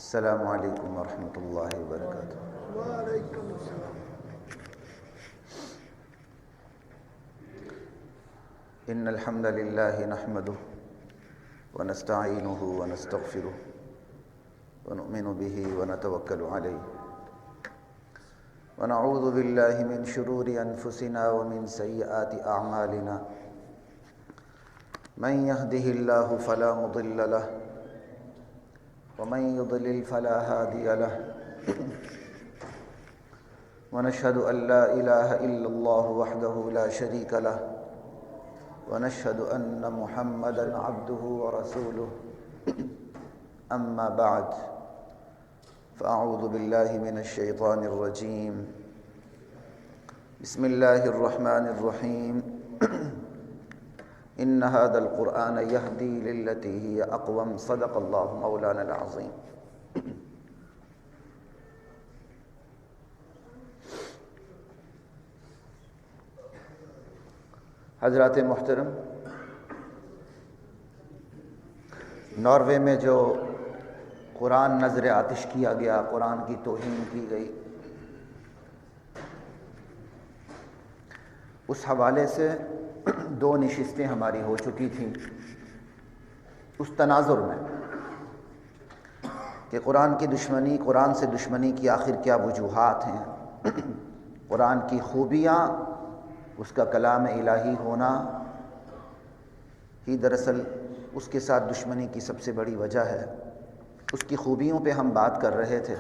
السلام علیکم ورحمۃ اللہ وبرکاتہ۔ وعلیکم السلام۔ ان الحمد للہ نحمدہ ونستعینہ ونستغفرہ ونؤمن بہ ونتوکل علیہ ونعوذ باللہ من شرور انفسنا ومن سیئات اعمالنا من یہدہ اللہ فلا مضل لہ ومن يضلل فلا هادي له ونشهد أن لا إله إلا الله وحده لا شريك له ونشهد أن محمدا عبده ورسوله أما بعد فأعوذ بالله من الشيطان الرجيم بسم الله الرحمن الرحيم ان هذا القرآن يهدي للتي هي اقوم صدق الله مولانا العظيم۔ حضرات محترم، ناروے میں جو قرآن نظر آتش کیا گیا، قرآن کی توہین کی گئی، اس حوالے سے دو نشستیں ہماری ہو چکی تھیں اس تناظر میں کہ قرآن کی دشمنی، قرآن سے دشمنی کی آخر کیا وجوہات ہیں، قرآن کی خوبیاں، اس کا کلام الہی ہونا ہی دراصل اس کے ساتھ دشمنی کی سب سے بڑی وجہ ہے۔ اس کی خوبیوں پہ ہم بات کر رہے تھے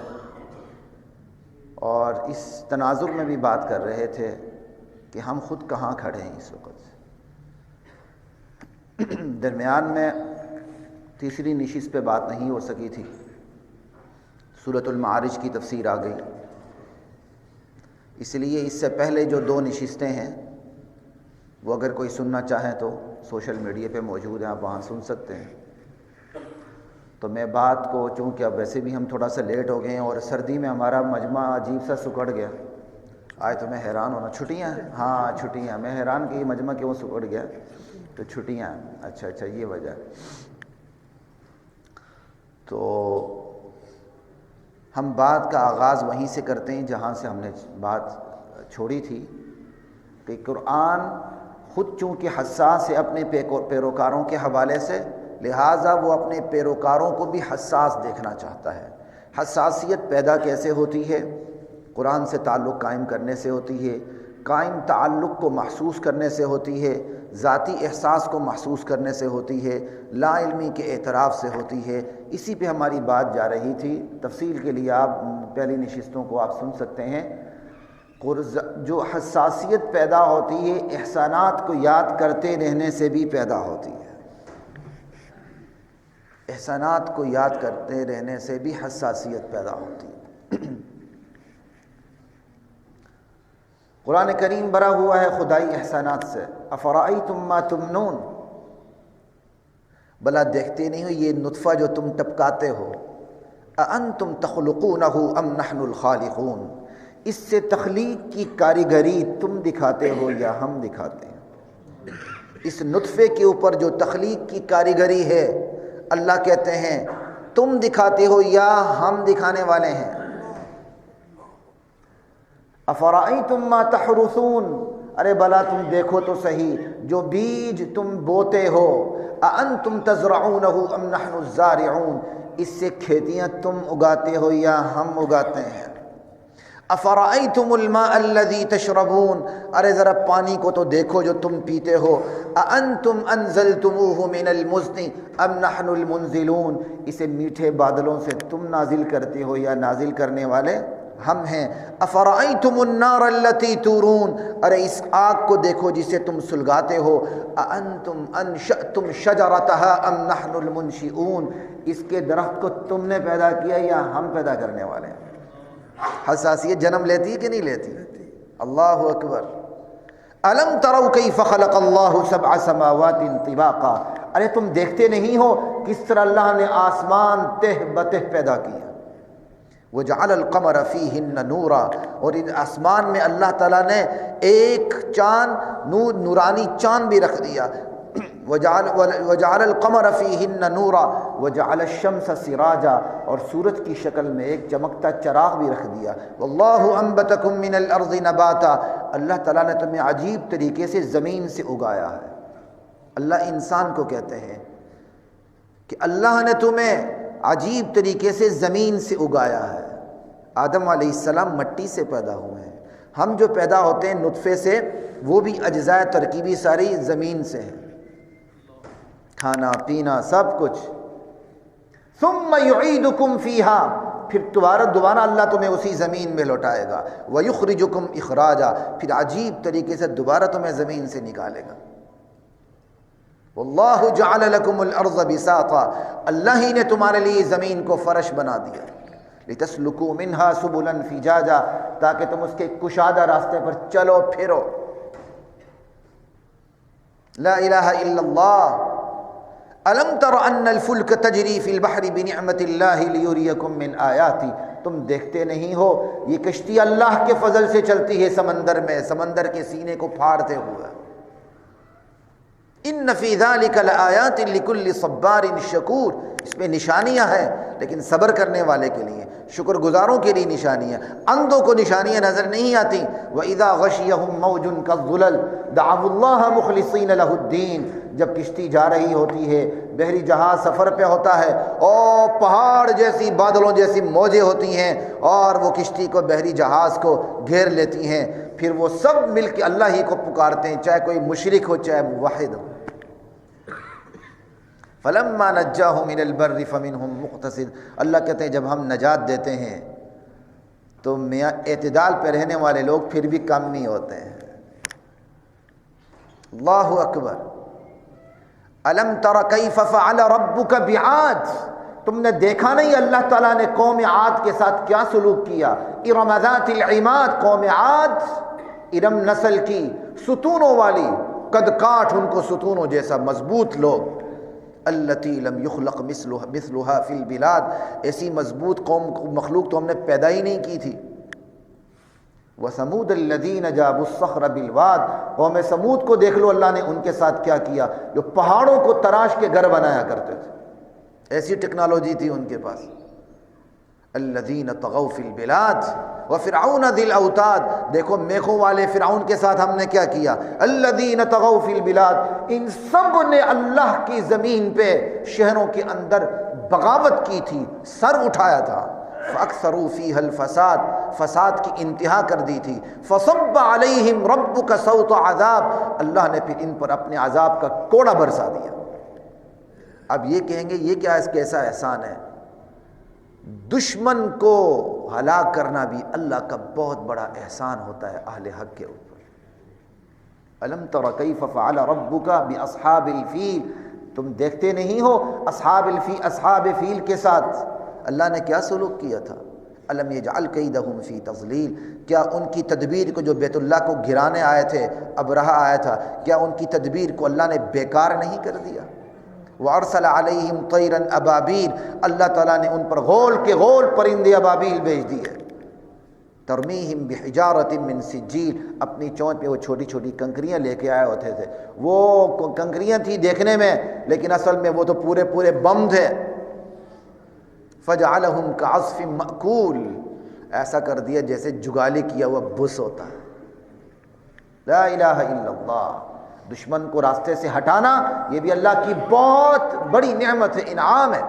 اور اس تناظر میں بھی بات کر رہے تھے کہ ہم خود کہاں کھڑے ہیں اس وقت۔ درمیان میں تیسری نشست پہ بات نہیں ہو سکی تھی، سورۃ المعارج کی تفسیر آ گئی، اس لیے اس سے پہلے جو دو نشستیں ہیں وہ اگر کوئی سننا چاہیں تو سوشل میڈیا پہ موجود ہیں، آپ وہاں سن سکتے ہیں۔ تو میں بات کو، چونکہ اب ویسے بھی ہم تھوڑا سا لیٹ ہو گئے ہیں اور سردی میں ہمارا مجمع عجیب سا سکڑ گیا، آج تو میں حیران ہونا، چھٹیاں، ہاں چھٹیاں، میں حیران کہ یہ مجمع کیوں سکڑ گیا، تو چھٹیاں، اچھا یہ وجہ۔ تو ہم بات کا آغاز وہیں سے کرتے ہیں جہاں سے ہم نے بات چھوڑی تھی کہ قرآن خود چونکہ حساس ہے اپنے پیروکاروں کے حوالے سے، لہٰذا وہ اپنے پیروکاروں کو بھی حساس دیکھنا چاہتا ہے۔ حساسیت پیدا کیسے ہوتی ہے؟ قرآن سے تعلق قائم کرنے سے ہوتی ہے، قائم تعلق کو محسوس کرنے سے ہوتی ہے، ذاتی احساس کو محسوس کرنے سے ہوتی ہے، لا علمی کے اعتراف سے ہوتی ہے۔ اسی پہ ہماری بات جا رہی تھی، تفصیل کے لیے آپ پہلی نشستوں کو آپ سن سکتے ہیں۔ جو حساسیت پیدا ہوتی ہے احسانات کو یاد کرتے رہنے سے بھی پیدا ہوتی ہے، احسانات کو یاد کرتے رہنے سے بھی حساسیت پیدا ہوتی ہے۔ قرآن کریم بھرا ہوا ہے خدائی احسانات سے۔ افرأیتم ما تمنون، بلا دیکھتے نہیں ہو یہ نطفہ جو تم ٹپکاتے ہو، اانتم تخلقونہ ام نحن الخالقون، اس سے تخلیق کی کاریگری تم دکھاتے ہو یا ہم دکھاتے ہیں؟ اس نطفے کے اوپر جو تخلیق کی کاریگری ہے، اللہ کہتے ہیں تم دکھاتے ہو یا ہم دکھانے والے ہیں؟ افرأیتم ما تحرثون، ارے بلا تم دیکھو تو صحیح جو بیج تم بوتے ہو، اانتم تزرعونہ ام نحن الزارعون، اس سے کھیتیاں تم اگاتے ہو یا ہم اگاتے ہیں؟ افرأیتم الماء الذی تشربون، ارے ذرا پانی کو تو دیکھو جو تم پیتے ہو، اانتم انزلتموہ من المزن ام نحن المنزلون، اسے میٹھے بادلوں سے تم نازل کرتے ہو یا نازل کرنے والے ہم ہیں؟ افرأیتم النار التی تورون، ارے اس آگ کو دیکھو جسے تم سلگاتے ہو، اانتم انشأتم شجرتہا ام نحن المنشئون، اس کے درخت کو تم نے پیدا کیا یا ہم پیدا کرنے والے ہیں؟ حساسیت جنم لیتی ہے کہ نہیں لیتی؟ اللہ اکبر۔ الم تروا کیف خلق اللہ سبع سماوات طباقا، ارے تم دیکھتے نہیں ہو کس طرح اللہ نے آسمان تہ بتہ پیدا کیا۔ وجعل القمر فیہن نورا، اور ان آسمان میں اللہ تعالیٰ نے ایک چاند، نورانی چاند بھی رکھ دیا۔ وجعل القمر فیہن نورا وجعل الشمس سراجا، اور سورج کی شکل میں ایک چمکتا چراغ بھی رکھ دیا۔ واللہ انبتکم من الارض نباتا، اللہ تعالیٰ نے تمہیں عجیب طریقے سے زمین سے اگایا ہے۔ اللہ انسان کو کہتے ہیں کہ اللہ نے تمہیں عجیب طریقے سے زمین سے اگایا ہے۔ آدم علیہ السلام مٹی سے پیدا ہوئے ہیں، ہم جو پیدا ہوتے ہیں نطفے سے، وہ بھی اجزاء ترکیبی ساری زمین سے ہیں، کھانا پینا سب کچھ۔ ثم یعیدکم فیہا، پھر دوبارہ اللہ تمہیں اسی زمین میں لوٹائے گا۔ ویخرجکم اخراجا، پھر عجیب طریقے سے دوبارہ تمہیں زمین سے نکالے گا۔ واللہ جعل لکم الارض بساطا، اللہ ہی نے تمہارے لیے زمین کو فرش بنا دیا۔ لتسلکوا منہا سبلا فجاجا، تاکہ تم اس کے کشادہ راستے پر چلو پھرو۔ لا الہ الا اللہ۔ الم تر ان الفلک تجری فی البحر بنعمت اللہ لیریکم من آیاتی، تم دیکھتے نہیں ہو یہ کشتی اللہ کے فضل سے چلتی ہے سمندر میں، سمندر کے سینے کو پھاڑتے ہوئے۔ ان فی ذلک لآیات لکل صبار شکور، اس میں نشانیاں ہیں لیکن صبر کرنے والے کے لیے، شکر گزاروں کے لیے نشانیاں، اندھوں کو نشانیاں نظر نہیں آتی۔ وَإِذَا غَشِيَهُم مَّوْجٌ كَالظُّلَلِ دَعَوُا اللَّهَ مُخْلِصِينَ لَهُ الدِّينَ، جب کشتی جا رہی ہوتی ہے، بحری جہاز سفر پہ ہوتا ہے اور پہاڑ جیسی بادلوں جیسی موجیں ہوتی ہیں اور وہ کشتی کو بحری جہاز کو گھیر لیتی ہیں، پھر وہ سب مل کے اللہ ہی کو پکارتے ہیں، چاہے کوئی مشرک ہو چاہے موحد ہو۔ فَلَمَّا نَجَّاهُمْ إِلَى الْبَرِّ فَمِنْهُمْ مُقْتَصِدٌ، اللہ کہتے ہیں جب ہم نجات دیتے ہیں تو میاں اعتدال پہ رہنے والے لوگ پھر بھی کم نہیں ہوتے ہیں۔ اللہ اکبر۔ أَلَمْ تَرَ كَيْفَ فَعَلَ رَبُّكَ بِعَادٍ، تم نے دیکھا نہیں اللہ تعالیٰ نے قوم عاد کے ساتھ کیا سلوک کیا۔ ارم ذات العماد، قوم عاد ارم نسل کی، ستونوں والی، قد کاٹ ان کو ستونوں جیسا مضبوط لوگ۔ التی لم یخلق مثلها فی البلاد، ایسی مضبوط قوم مخلوق تو ہم نے پیدا ہی نہیں کی تھی۔ وثمود الذین جابوا الصخر بالواد، قوم سمود کو دیکھ لو اللہ نے ان کے ساتھ کیا کیا، جو پہاڑوں کو تراش کے گھر بنایا کرتے تھے، ایسی ٹیکنالوجی تھی ان کے پاس۔ الذین طغوا فی البلاد وفرعون ذی الاوتاد، دیکھو میخوں والے فرعون کے ساتھ ہم نے کیا کیا۔ الذین طغوا فی البلاد، ان سب نے اللہ کی زمین پہ شہروں کے اندر بغاوت کی تھی، سر اٹھایا تھا۔ فاکثروا فیہا الفساد، فساد کی انتہا کر دی تھی۔ فصب علیہم ربک صوت عذاب، اللہ نے پھر ان پر اپنے عذاب کا کوڑا برسا دیا۔ اب یہ کہیں گے یہ کیا کیسا احسان ہے؟ دشمن کو ہلاک کرنا بھی اللہ کا بہت بڑا احسان ہوتا ہے اہل حق کے اوپر۔ الم تر کیف فعل ربک باصحاب الفیل، تم دیکھتے نہیں ہو اصحاب فیل کے ساتھ اللہ نے کیا سلوک کیا تھا۔ الم یجعل کیدہم فی تضلیل، کیا ان کی تدبیر کو، جو بیت اللہ کو گرانے آئے تھے، ابرہہ آیا تھا، کیا ان کی تدبیر کو اللہ نے بیکار نہیں کر دیا؟ وَأَرْسَلَ عَلَيْهِمْ طَيْرًا أَبَابِيلَ، اللہ تعالیٰ نے ان پر غول کے غول پرندے ابابیل بھیج دیے۔ ترمیہم بحجارۃ من سجیل، اپنی چونچ پہ وہ چھوٹی چھوٹی کنکریاں لے کے آئے ہوتے تھے، وہ کنکریاں تھی دیکھنے میں لیکن اصل میں وہ تو پورے پورے بم تھے۔ فَجَعَلَهُمْ كَعَصْفٍ مَأْكُولٍ، ایسا کر دیا جیسے جگالی کیا ہوا بس ہوتا ہے۔ لا الہ الا اللہ۔ دشمن کو راستے سے ہٹانا یہ بھی اللہ کی بہت بڑی نعمت ہے، انعام ہے۔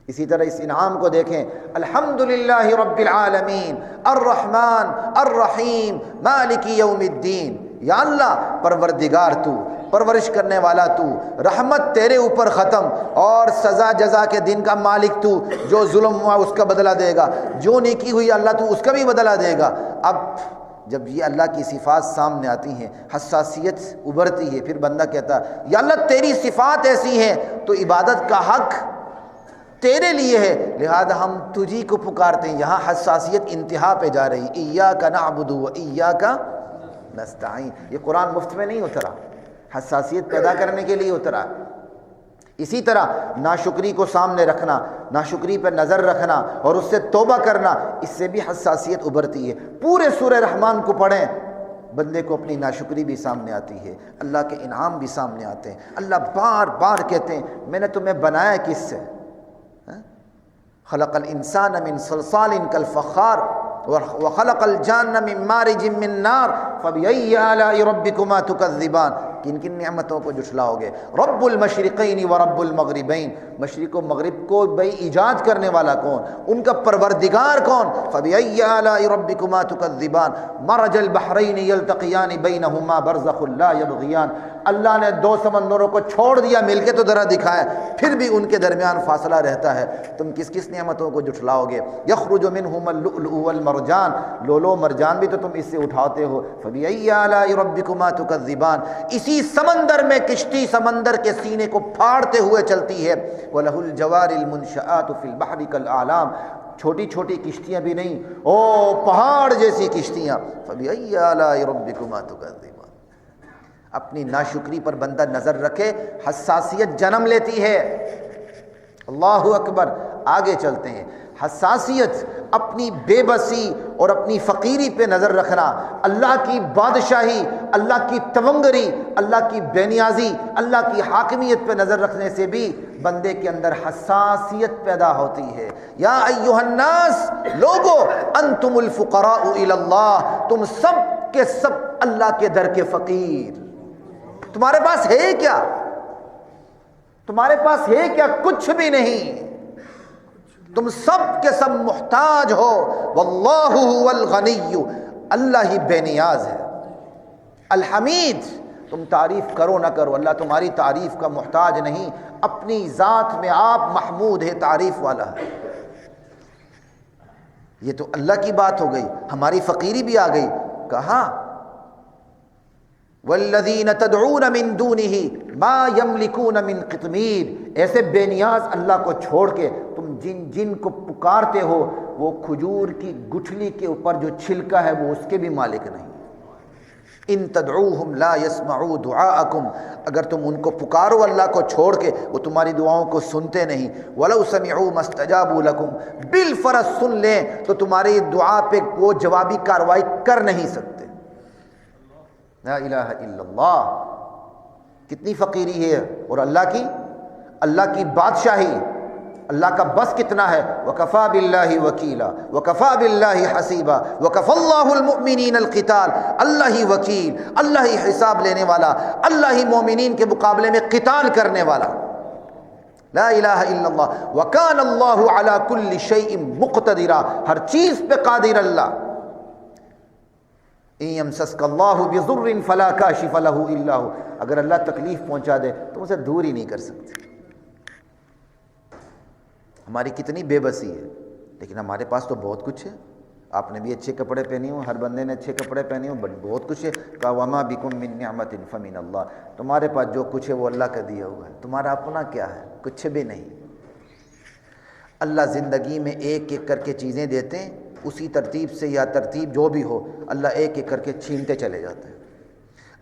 اسی طرح اس انعام کو دیکھیں، الحمدللہ رب العالمین الرحمن الرحیم مالک یوم الدین، یا اللہ پروردگار تو، پرورش کرنے والا تو، رحمت تیرے اوپر ختم، اور سزا جزا کے دن کا مالک تو، جو ظلم ہوا اس کا بدلہ دے گا، جو نیکی ہوئی اللہ تو اس کا بھی بدلہ دے گا۔ اب جب یہ اللہ کی صفات سامنے آتی ہیں، حساسیت ابھرتی ہے، پھر بندہ کہتا ہے یا اللہ تیری صفات ایسی ہیں تو عبادت کا حق تیرے لیے ہے، لہذا ہم تجھی کو پکارتے ہیں۔ یہاں حساسیت انتہا پہ جا رہی، ایاک نعبد و ایاک نستعین، یہ قرآن مفت میں نہیں اترا، حساسیت پیدا کرنے کے لیے اترا۔ اسی طرح ناشکری کو سامنے رکھنا، ناشکری پر نظر رکھنا اور اس سے توبہ کرنا، اس سے بھی حساسیت ابھرتی ہے۔ پورے سورہ رحمان کو پڑھیں، بندے کو اپنی ناشکری بھی سامنے آتی ہے، اللہ کے انعام بھی سامنے آتے ہیں۔ اللہ بار بار کہتے ہیں میں نے تمہیں بنایا کس سے؟ خلق الانسان من صلصال کالفخار وخلق الجان من مارج من نار فبأي آلاء ربكما تكذبان۔ کن کن نعمتوں کو جھٹلاؤ گے؟ رب المشرقین ورب المغربین، مشرق و مغرب کو بھئی ایجاد کرنے والا کون؟ ان کا پروردگار کون؟ فبأي آلاء ربكما تكذبان مرج البحرین یلتقیان بینہما برزخ لا یبغیان۔ اللہ نے دو سمندروں کو چھوڑ دیا، مل کے تو ذرا دکھایا، پھر بھی ان کے درمیان فاصلہ رہتا ہے، تم کس کس نعمتوں کو جھٹلاؤ گے؟ یخرج منہما اللؤلؤ والمرجان، لولو مرجان بھی تو تم اس سے اٹھاتے ہو۔ فبأي آلاء ربكما تكذبان، اسی سمندر میں کشتی سمندر کے سینے کو پھاڑتے ہوئے چلتی ہے۔ وَلَهُ الْجَوَارِ الْمُنْشَآتُ فِي الْبَحْرِ كَالْأَعْلَامِ، چھوٹی چھوٹی کشتیاں بھی نہیں، او پہاڑ جیسی کشتیاں۔ فَبِأَيِّ آلَاءِ رَبِّكُمَا تُكَذِّبَانِ۔ اپنی ناشکری پر بندہ نظر رکھے، حساسیت جنم لیتی ہے۔ اللہ اکبر، آگے چلتے ہیں۔ حساسیت، اپنی بے بسی اور اپنی فقیری پہ نظر رکھنا، اللہ کی بادشاہی، اللہ کی تونگری، اللہ کی بے نیازی، اللہ کی حاکمیت پہ نظر رکھنے سے بھی بندے کے اندر حساسیت پیدا ہوتی ہے۔ یا ایھا الناس، لوگو انتم الفقراء الی اللہ، تم سب کے سب اللہ کے در کے فقیر۔ تمہارے پاس ہے کیا؟ تمہارے پاس ہے کیا؟ کچھ بھی نہیں، تم سب کے سب محتاج ہو۔ واللہ هو الغنی، اللہ ہی بے نیاز ہے۔ الحمید، تم تعریف کرو نہ کرو، اللہ تمہاری تعریف کا محتاج نہیں، اپنی ذات میں آپ محمود ہے، تعریف والا ہے۔ یہ تو اللہ کی بات ہو گئی، ہماری فقیری بھی آ گئی۔ کہاں؟ والذین تدعون من دونہ ما یملکون من قطمیر، ایسے بے نیاز اللہ کو چھوڑ کے تم جن جن کو پکارتے ہو وہ کھجور کی گٹھلی کے اوپر جو چھلکا ہے وہ اس کے بھی مالک نہیں۔ ان تدعوہم لا یسمعوا دعاءکم، اگر تم ان کو پکارو اللہ کو چھوڑ کے وہ تمہاری دعاؤں کو سنتے نہیں۔ ولو سمعوا ما استجابوا لکم، بالفرض سن لیں تو تمہاری دعا پہ وہ جوابی کارروائی کر نہیں سکتے۔ لا الہ الا اللہ، کتنی فقیری ہے، اور اللہ کی بادشاہی، اللہ کا بس کتنا ہے۔ وکفا باللہ وکیلا وکفا باللہ حسیبا وکفا اللہ المؤمنین القتال، اللہ ہی وکیل، اللہ ہی حساب لینے والا، اللہ ہی مومنین کے مقابلے میں قتال کرنے والا۔ لا الہ الا اللہ، وکان اللہ علی کل شیء مقتدرا، ہر چیز پہ قادر اللہ۔ ان یمسسک اللہ بضر فلا کاشف لہ الا ہو، اگر اللہ تکلیف پہنچا دے تو اسے دور ہی نہیں کر سکتے۔ ہماری کتنی بے بسی ہے، لیکن ہمارے پاس تو بہت کچھ ہے۔ آپ نے بھی اچھے کپڑے پہنے ہوں، ہر بندے نے اچھے کپڑے پہنے ہوں، بہت کچھ ہے۔ کہ وما بکم من نعمت فمن اللہ، تمہارے پاس جو کچھ ہے وہ اللہ کا دیا ہوا ہے، تمہارا اپنا کیا ہے؟ کچھ بھی نہیں۔ اللہ زندگی میں ایک ایک کر کے چیزیں دیتے ہیں، اسی ترتیب سے یا ترتیب جو بھی ہو اللہ ایک ایک کر کے چھینتے چلے جاتے ہیں۔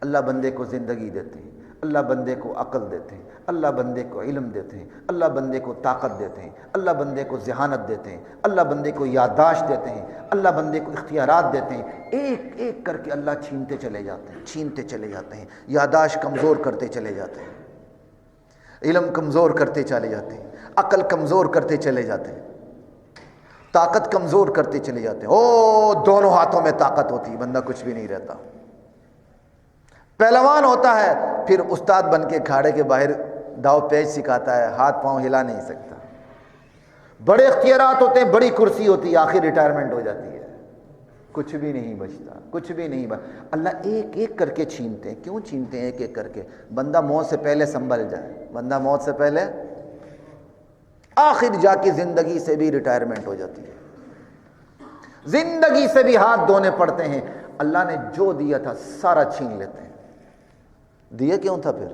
اللہ بندے کو زندگی دیتے ہیں، اللہ بندے کو عقل دیتے ہیں، اللہ بندے کو علم دیتے ہیں، اللہ بندے کو طاقت دیتے ہیں، اللہ بندے کو ذہانت دیتے ہیں، اللہ بندے کو یادداشت دیتے ہیں، اللہ بندے کو اختیارات دیتے ہیں۔ ایک ایک کر کے اللہ چھینتے چلے جاتے ہیں، چھینتے چلے جاتے ہیں، یادداشت کمزور کرتے چلے جاتے ہیں، علم کمزور کرتے چلے جاتے ہیں، عقل کمزور کرتے چلے جاتے ہیں، طاقت کمزور کرتے چلے جاتے ہیں۔ او دونوں ہاتھوں میں طاقت ہوتی ہے، بندہ کچھ بھی نہیں رہتا۔ پہلوان ہوتا ہے، پھر استاد بن کے کھاڑے کے باہر داؤ پیچ سکھاتا ہے، ہاتھ پاؤں ہلا نہیں سکتا۔ بڑے اختیارات ہوتے ہیں، بڑی کرسی ہوتی ہے، آخر ریٹائرمنٹ ہو جاتی ہے، کچھ بھی نہیں بچتا، کچھ بھی نہیں اللہ ایک ایک کر کے چھینتے ہیں۔ کیوں چھینتے ہیں ایک ایک کر کے؟ بندہ موت سے پہلے سنبھل جائے، بندہ موت سے پہلے، آخر جا کے زندگی سے بھی ریٹائرمنٹ ہو جاتی ہے، زندگی سے بھی ہاتھ دھونے پڑتے ہیں۔ اللہ نے جو دیا تھا سارا چھین لیتے ہیں۔ دیا کیوں تھا پھر؟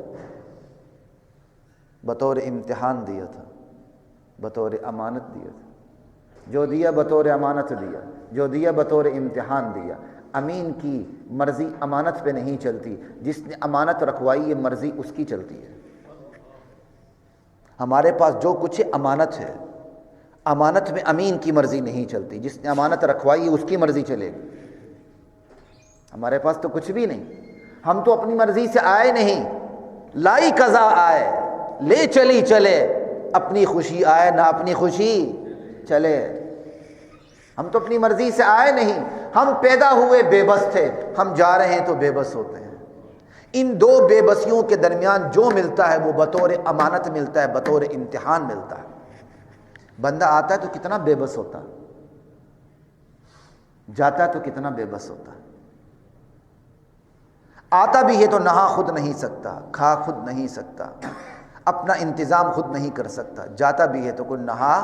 بطور امتحان دیا تھا، بطور امانت دیا تھا۔ جو دیا بطور امانت دیا، جو دیا بطور امتحان دیا۔ امین کی مرضی امانت پہ نہیں چلتی، جس نے امانت رکھوائی یہ مرضی اس کی چلتی ہے۔ ہمارے پاس جو کچھ ہے امانت ہے، امانت میں امین کی مرضی نہیں چلتی، جس نے امانت رکھوائی اس کی مرضی چلے گی۔ ہمارے پاس تو کچھ بھی نہیں، ہم تو اپنی مرضی سے آئے نہیں، لائی قضا آئے، لے چلی چلے، اپنی خوشی آئے نہ اپنی خوشی چلے۔ ہم تو اپنی مرضی سے آئے نہیں، ہم پیدا ہوئے بے بس تھے، ہم جا رہے ہیں تو بے بس ہوتے ہیں۔ ان دو بے بسیوں کے درمیان جو ملتا ہے وہ بطور امانت ملتا ہے، بطور امتحان ملتا ہے۔ بندہ آتا ہے تو کتنا بے بس ہوتا ہے، جاتا ہے تو کتنا بے بس ہوتا ہے۔ آتا بھی ہے تو نہا خود نہیں سکتا، کھا خود نہیں سکتا، اپنا انتظام خود نہیں کر سکتا، جاتا بھی ہے تو کوئی نہا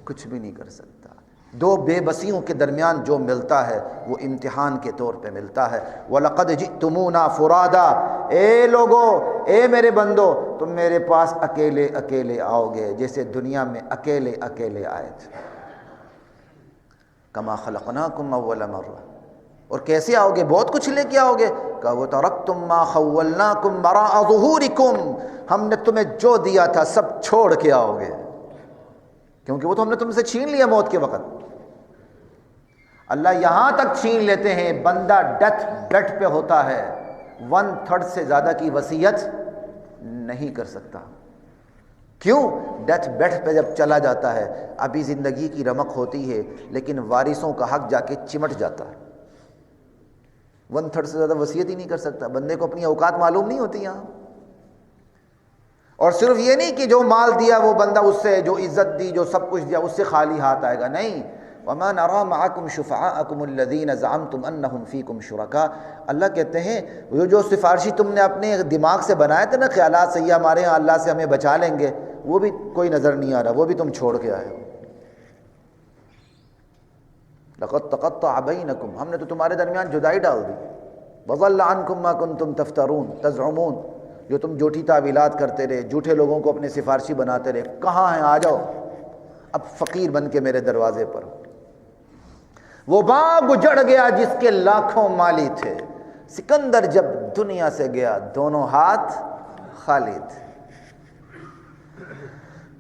کچھ بھی نہیں کر سکتا۔ دو بے بسیوں کے درمیان جو ملتا ہے وہ امتحان کے طور پہ ملتا ہے۔ وَلَقَدْ جِئْتُمُونَا فُرَادًا، اے لوگو، اے میرے بندو، تم میرے پاس اکیلے اکیلے آؤ گے جیسے دنیا میں اکیلے اکیلے آئے تھے۔ كَمَا خَلَقْنَاكُمْ أَوَّلَ مَرَّةٍ، اور کیسے آؤ گے؟ بہت کچھ لے کے آؤ گے۔ کہا وَتَرَكْتُمْ مَا خَوَّلْنَاكُمْ وَرَاءَ ظُهُورِكُمْ، ہم نے تمہیں جو دیا تھا سب چھوڑ کے آؤ گے، کیونکہ وہ تو ہم نے تم سے چھین لیا موت کے وقت۔ اللہ یہاں تک چھین لیتے ہیں بندہ ڈیتھ بیڈ پہ ہوتا ہے، 1/3 سے زیادہ کی وصیت نہیں کر سکتا۔ کیوں؟ ڈیتھ بیڈ پہ جب چلا جاتا ہے ابھی زندگی کی رمق ہوتی ہے لیکن وارثوں کا حق جا کے چمٹ جاتا ہے، 1/3 سے زیادہ وصیت ہی نہیں کر سکتا۔ بندے کو اپنی اوقات معلوم نہیں ہوتی یہاں۔ اور صرف یہ نہیں کہ جو مال دیا وہ بندہ اس سے، جو عزت دی، جو سب کچھ دیا، اس سے خالی ہاتھ آئے گا، نہیں۔ وَمَا نَرَىٰ مَعَكُمْ شُفَعَاءَكُمُ الَّذِينَ زَعَمْتُمْ أَنَّهُمْ فِيكُمْ شُرَكَاء، اللہ کہتے ہیں وہ جو سفارشی تم نے اپنے دماغ سے بنائے تھے نا خیالات سے، یہ ہمارے ہاں اللہ سے ہمیں بچا لیں گے، وہ بھی کوئی نظر نہیں آ رہا، وہ بھی تم چھوڑ کے آئے ہو۔ لَقَدْ تَقَطَّعَ بَيْنَكُمْ، ہم نے تو تمہارے درمیان جدائی ڈال دی۔ وَضَلَّ عَنْكُمْ مَا كُنْتُمْ تَفْتَرُونَ تَزْعُمُونَ، جو تم جھوٹی تعویلات کرتے رہے، جھوٹے لوگوں کو اپنے سفارشی بناتے رہے، کہاں ہیں؟ آ جاؤ اب فقیر بن کے میرے دروازے پر۔ وہ باغ اجڑ گیا جس کے لاکھوں مالی تھے، سکندر جب دنیا سے گیا دونوں ہاتھ خالی تھے۔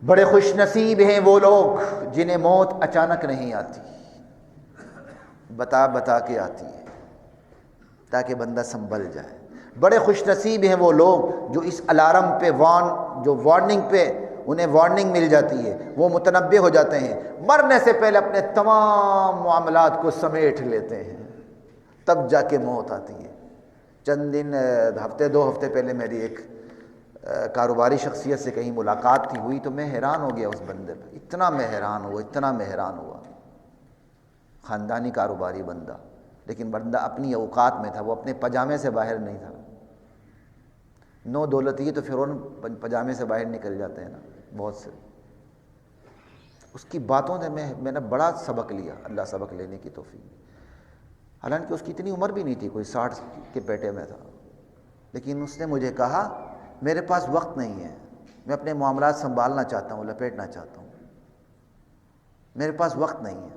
بڑے خوش نصیب ہیں وہ لوگ جنہیں موت اچانک نہیں آتی، بتا بتا کے آتی ہے تاکہ بندہ سنبھل جائے۔ بڑے خوش نصیب ہیں وہ لوگ جو اس الارم پہ جو وارننگ پہ انہیں وارننگ مل جاتی ہے، وہ متنبہ ہو جاتے ہیں، مرنے سے پہلے اپنے تمام معاملات کو سمیٹ لیتے ہیں، تب جا کے موت آتی ہے۔ چند دن ہفتے 2 ہفتے پہلے میری ایک کاروباری شخصیت سے کہیں ملاقات تھی، ہوئی تو میں حیران ہو گیا اس بندے پہ، اتنا میں حیران ہوا، خاندانی کاروباری بندہ، لیکن بندہ اپنی اوقات میں تھا، وہ اپنے پجامے سے باہر نہیں تھا۔ نو دولت یہ تو فیرون پجامے سے باہر نکل جاتے ہیں نا بہت سے۔ اس کی باتوں سے میں نے بڑا سبق لیا، اللہ سبق لینے کی توفیق۔ حالانکہ اس کی اتنی عمر بھی نہیں تھی، کوئی 60 کے پیٹے میں تھا، لیکن اس نے مجھے کہا میرے پاس وقت نہیں ہے، میں اپنے معاملات سنبھالنا چاہتا ہوں، لپیٹنا چاہتا ہوں، میرے پاس وقت نہیں ہے۔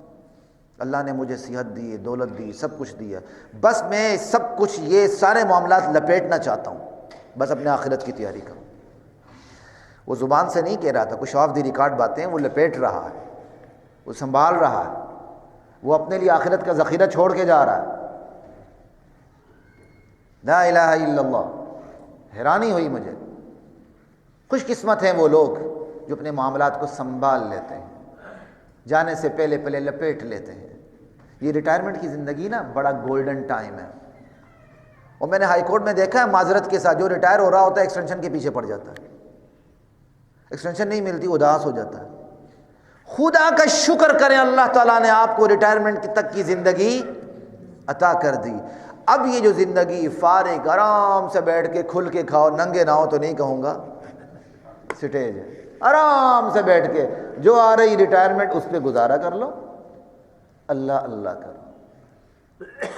اللہ نے مجھے صحت دی، دولت دی، سب کچھ دیا، بس میں سب کچھ یہ سارے معاملات لپیٹنا چاہتا ہوں، بس اپنے آخرت کی تیاری کروں۔ وہ زبان سے نہیں کہہ رہا تھا، کچھ آف دی ریکارڈ باتیں وہ لپیٹ رہا ہے، وہ سنبھال رہا ہے، وہ اپنے لیے آخرت کا ذخیرہ چھوڑ کے جا رہا ہے۔ لا الہ الا اللہ، حیرانی ہوئی مجھے۔ خوش قسمت ہیں وہ لوگ جو اپنے معاملات کو سنبھال لیتے ہیں، جانے سے پہلے لپیٹ لیتے ہیں۔ یہ ریٹائرمنٹ کی زندگی نا بڑا گولڈن ٹائم ہے، اور میں نے ہائی کورٹ میں دیکھا ہے معذرت کے ساتھ جو ریٹائر ہو رہا ہوتا ہے ایکسٹینشن کے پیچھے پڑ جاتا ہے، ایکسٹینشن نہیں ملتی اداس ہو جاتا ہے۔ خدا کا شکر کریں اللہ تعالیٰ نے آپ کو ریٹائرمنٹ تک کی زندگی عطا کر دی۔ اب یہ جو زندگی فارغ آرام سے بیٹھ کے کھل کے کھاؤ، ننگے نہ ہو تو نہیں کہوں گا، سٹیج ہے، آرام سے بیٹھ کے جو آ رہی ریٹائرمنٹ اس پہ گزارا کر لو، اللہ اللہ کرو۔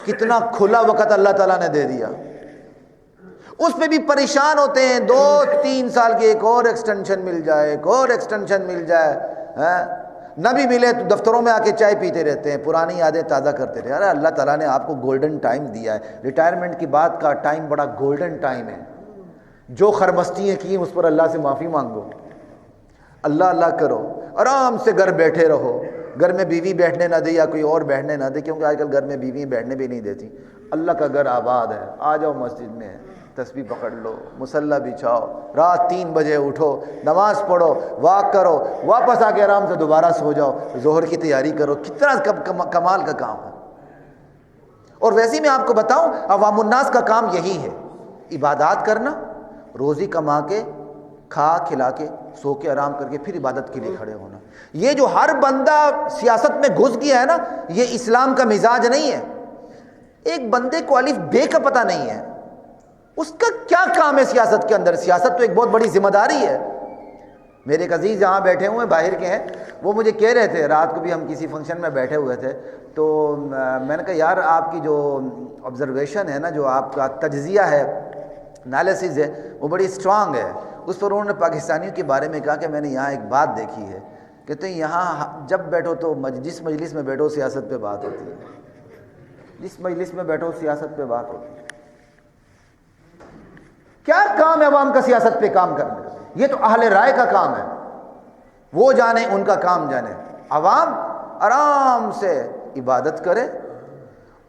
کتنا کھلا وقت اللہ تعالیٰ نے دے دیا، اس پہ بھی پریشان ہوتے ہیں 2-3 سال کی ایک اور ایکسٹینشن مل جائے، ایک اور ایکسٹینشن مل جائے، نہ بھی ملے تو دفتروں میں آ کے چائے پیتے رہتے ہیں، پرانی یادیں تازہ کرتے رہے۔ ارے اللہ تعالیٰ نے آپ کو گولڈن ٹائم دیا ہے، ریٹائرمنٹ کی بات کا ٹائم بڑا گولڈن ٹائم ہے۔ جو خرمستیاں کی اس پر اللہ سے معافی مانگو، اللہ اللہ کرو، آرام سے گھر بیٹھے رہو، گھر میں بیوی بیٹھنے نہ دے یا کوئی اور بیٹھنے نہ دے، کیونکہ آج کل گھر میں بیوی بیٹھنے بھی نہیں دیتی۔ اللہ کا گھر آباد ہے، آ جاؤ مسجد میں، تسبیح پکڑ لو، مصلی بچھاؤ، رات 3 بجے اٹھو، نماز پڑھو، واک کرو، واپس آ کے آرام سے دوبارہ سو جاؤ، ظہر کی تیاری کرو۔ کتنا کمال کا کام ہے۔ اور ویسے ہی میں آپ کو بتاؤں، عوام الناس کا کام یہی ہے، عبادات کرنا، روزی کما کے، کھا کھلا کے، سو کے، آرام کر کے پھر عبادت کے لیے کھڑے ہونا۔ یہ جو ہر بندہ سیاست میں گھس گیا ہے نا، یہ اسلام کا مزاج نہیں ہے۔ ایک بندے کو الف بے کا پتہ نہیں ہے، اس کا کیا کام ہے سیاست کے اندر؟ سیاست تو ایک بہت بڑی ذمہ داری ہے۔ میرے ایک عزیز جہاں بیٹھے ہوئے ہیں، باہر کے ہیں، وہ مجھے کہہ رہے تھے، رات کو بھی ہم کسی فنکشن میں بیٹھے ہوئے تھے، تو میں نے کہا یار آپ کی جو آبزرویشن ہے نا، جو آپ کا تجزیہ ہے، انالیسز ہے، وہ بڑی اسٹرانگ ہے۔ اس پر انہوں نے پاکستانیوں کے بارے میں کہا کہ میں نے یہاں ایک بات دیکھی ہے، کہتے ہیں یہاں جب بیٹھو تو جس مجلس میں بیٹھو سیاست پہ بات ہوتی ہے، جس مجلس میں بیٹھو سیاست پہ بات ہوتی ہے۔ کیا کام ہے عوام کا سیاست پہ کام کرنے کا؟ یہ تو اہل رائے کا کام ہے، وہ جانے، ان کا کام جانے۔ عوام آرام سے عبادت کرے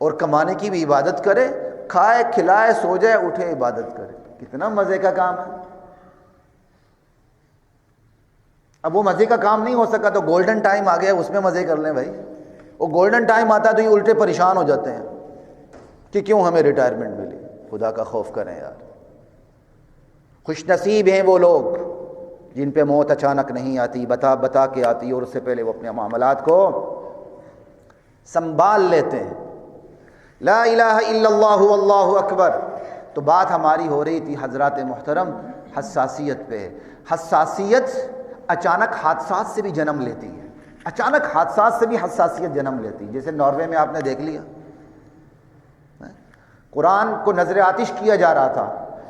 اور کمانے کی بھی عبادت کرے، کھائے کھلائے سو جائے اٹھے عبادت کرے۔ کتنا مزے کا کام ہے۔ اب وہ مزے کا کام نہیں ہو سکا تو گولڈن ٹائم آ گیا، اس میں مزے کر لیں بھائی۔ وہ گولڈن ٹائم آتا ہے تو یہ الٹے پریشان ہو جاتے ہیں کہ کیوں ہمیں ریٹائرمنٹ ملی۔ خدا کا خوف کریں یار۔ خوش نصیب ہیں وہ لوگ جن پہ موت اچانک نہیں آتی، بتا بتا کے آتی، اور اس سے پہلے وہ اپنے معاملات کو سنبھال لیتے ہیں۔ لا الہ الا اللہ واللہ اکبر۔ تو بات ہماری ہو رہی تھی حضرات محترم حساسیت پہ۔ حساسیت اچانک حادثات سے بھی جنم لیتی ہے، اچانک حادثات سے بھی حساسیت جنم لیتی ہے۔ جیسے ناروے میں آپ نے دیکھ لیا، قرآن کو نظر آتش کیا جا رہا تھا،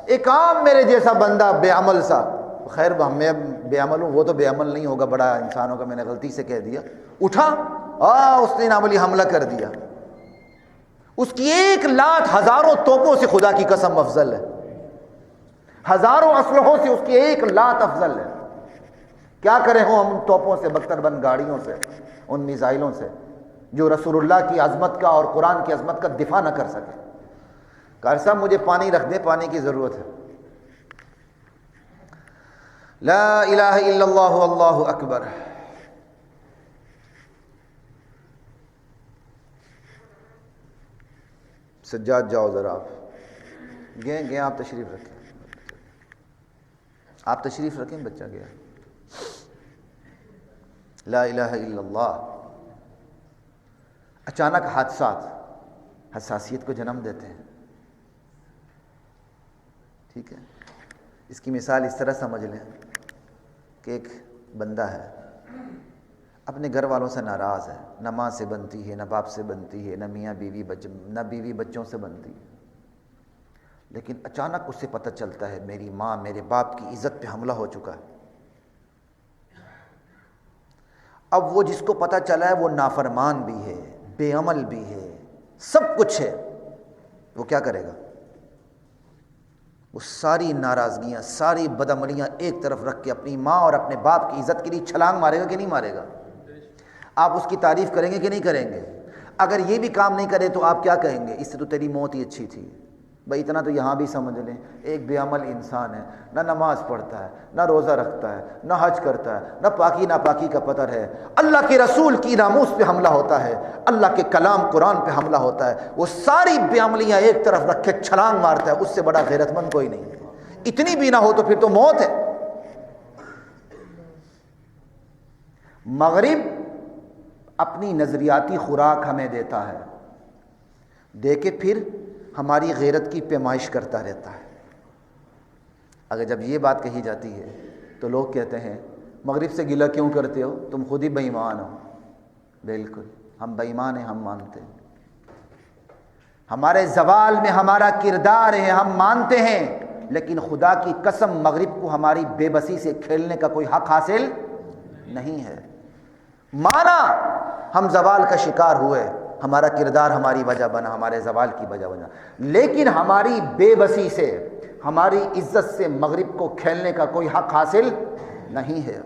ایک عام میرے جیسا بندہ بے عمل سا، خیر میں بے عمل ہوں، وہ تو بے عمل نہیں ہوگا، بڑا انسان ہوگا، میں نے غلطی سے کہہ دیا، اٹھا اس نے نامعلوم حملہ کر دیا۔ اس کی ایک لات ہزاروں توپوں سے خدا کی قسم افضل ہے، ہزاروں اسلحوں سے اس کی ایک لات افضل ہے۔ کیا کریں ہم ان توپوں سے، بختر بند گاڑیوں سے، ان میزائلوں سے جو رسول اللہ کی عظمت کا اور قرآن کی عظمت کا دفاع نہ کر سکے۔ قاری صاحب مجھے پانی رکھ دیں، پانی کی ضرورت ہے۔ لا الہ الا اللہ اللہ اکبر۔ سجاد جاؤ ذرا، آپ گئے آپ تشریف رکھیں، آپ تشریف رکھیں، بچہ گیا۔ لا الہ الا اللہ۔ اچانک حادثات حساسیت کو جنم دیتے ہیں، ٹھیک ہے۔ اس کی مثال اس طرح سمجھ لیں کہ ایک بندہ ہے، اپنے گھر والوں سے ناراض ہے، نہ ماں سے بنتی ہے، نہ باپ سے بنتی ہے، نہ میاں بیوی نہ بیوی بچوں سے بنتی ہے، لیکن اچانک اس سے پتہ چلتا ہے میری ماں میرے باپ کی عزت پہ حملہ ہو چکا ہے۔ اب وہ جس کو پتہ چلا ہے وہ نافرمان بھی ہے، بے عمل بھی ہے، سب کچھ ہے، وہ کیا کرے گا؟ وہ ساری ناراضگیاں، ساری بدعملیاں ایک طرف رکھ کے اپنی ماں اور اپنے باپ کی عزت کے لیے چھلانگ مارے گا کہ نہیں مارے گا؟ آپ اس کی تعریف کریں گے کہ نہیں کریں گے؟ اگر یہ بھی کام نہیں کرے تو آپ کیا کہیں گے؟ اس سے تو تیری موت ہی اچھی تھی۔ بھائی اتنا تو یہاں بھی سمجھ لیں، ایک بے عمل انسان ہے، نہ نماز پڑھتا ہے، نہ روزہ رکھتا ہے، نہ حج کرتا ہے، نہ پاکی ناپاکی کا پتہ ہے، اللہ کے رسول کی ناموس پہ حملہ ہوتا ہے، اللہ کے کلام قرآن پہ حملہ ہوتا ہے، وہ ساری بے عملیاں ایک طرف رکھ کے چھلانگ مارتا ہے، اس سے بڑا غیرت مند کوئی نہیں ہے۔ اتنی بھی نہ ہو تو پھر تو موت ہے۔ مغرب اپنی نظریاتی خوراک ہمیں دیتا ہے، دے کے پھر ہماری غیرت کی پیمائش کرتا رہتا ہے۔ اگر جب یہ بات کہی جاتی ہے تو لوگ کہتے ہیں مغرب سے گلہ کیوں کرتے ہو، تم خود ہی بے ایمان ہو۔ بالکل ہم بے ایمان ہیں، ہم مانتے ہیں، ہمارے زوال میں ہمارا کردار ہے، ہم مانتے ہیں، لیکن خدا کی قسم مغرب کو ہماری بے بسی سے کھیلنے کا کوئی حق حاصل نہیں ہے۔ مانا ہم زوال کا شکار ہوئے، ہمارا کردار ہماری وجہ بنا، ہمارے زوال کی وجہ بنا، لیکن ہماری بے بسی سے، ہماری عزت سے مغرب کو کھیلنے کا کوئی حق حاصل نہیں ہے۔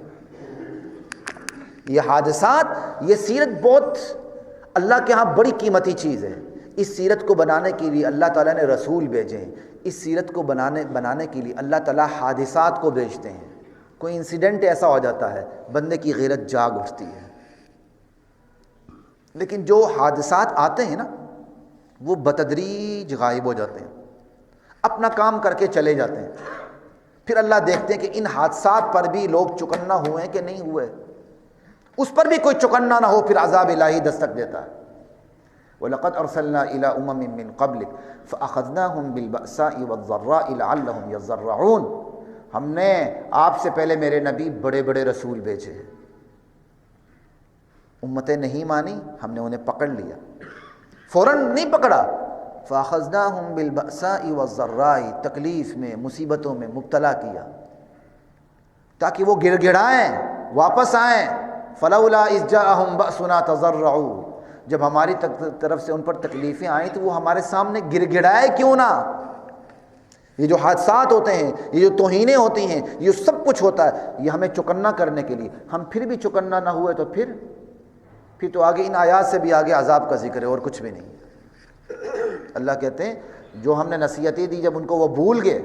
یہ حادثات، یہ سیرت بہت اللہ کے ہاں بڑی قیمتی چیز ہے۔ اس سیرت کو بنانے کے لیے اللہ تعالیٰ نے رسول بھیجے ہیں، اس سیرت کو بنانے کے لیے اللہ تعالیٰ حادثات کو بھیجتے ہیں۔ کوئی انسیڈنٹ ایسا ہو جاتا ہے بندے کی غیرت جاگ اٹھتی ہے، لیکن جو حادثات آتے ہیں نا وہ بتدریج غائب ہو جاتے ہیں، اپنا کام کر کے چلے جاتے ہیں، پھر اللہ دیکھتے ہیں کہ ان حادثات پر بھی لوگ چکنا ہوئے ہیں کہ نہیں ہوئے، اس پر بھی کوئی چکنا نہ ہو، پھر عذاب الہی دستک دیتا ہے۔ وَلَقَدْ أَرْسَلْنَا إِلَىٰ أُمَمٍ مِّن قَبْلِكَ فَأَخَذْنَاهُمْ بِالْبَأْسَاءِ وَالضَّرَّاءِ لَعَلَّهُمْ يَضَّرَّعُونَ، ہم نے آپ سے پہلے میرے نبی بڑے بڑے رسول بھیجے، امتیں نہیں مانی، ہم نے انہیں پکڑ لیا، فوراً نہیں پکڑا، فَأَخَذْنَاهُمْ بِالْبَأْسَاءِ وَالضَّرَّاءِ، تکلیف میں مصیبتوں میں مبتلا کیا تاکہ وہ گڑ گڑائیں، واپس آئیں۔ فَلَوْلَا إِذْ جَاءَهُمْ بَأْسُنَا تَضَرَّعُوا، جب ہماری طرف سے ان پر تکلیفیں آئیں تو وہ ہمارے سامنے گڑ گڑائے کیوں نہ۔ یہ جو حادثات ہوتے ہیں، یہ جو توہینیں ہوتی ہیں، یہ سب کچھ ہوتا ہے یہ ہمیں چکنا کرنے کے لیے، ہم پھر بھی چکنا نہ ہوئے تو پھر تو آگے ان آیات سے بھی آگے عذاب کا ذکر ہے اور کچھ بھی نہیں۔ اللہ کہتے ہیں جو ہم نے نصیحتیں دی جب ان کو وہ بھول گئے،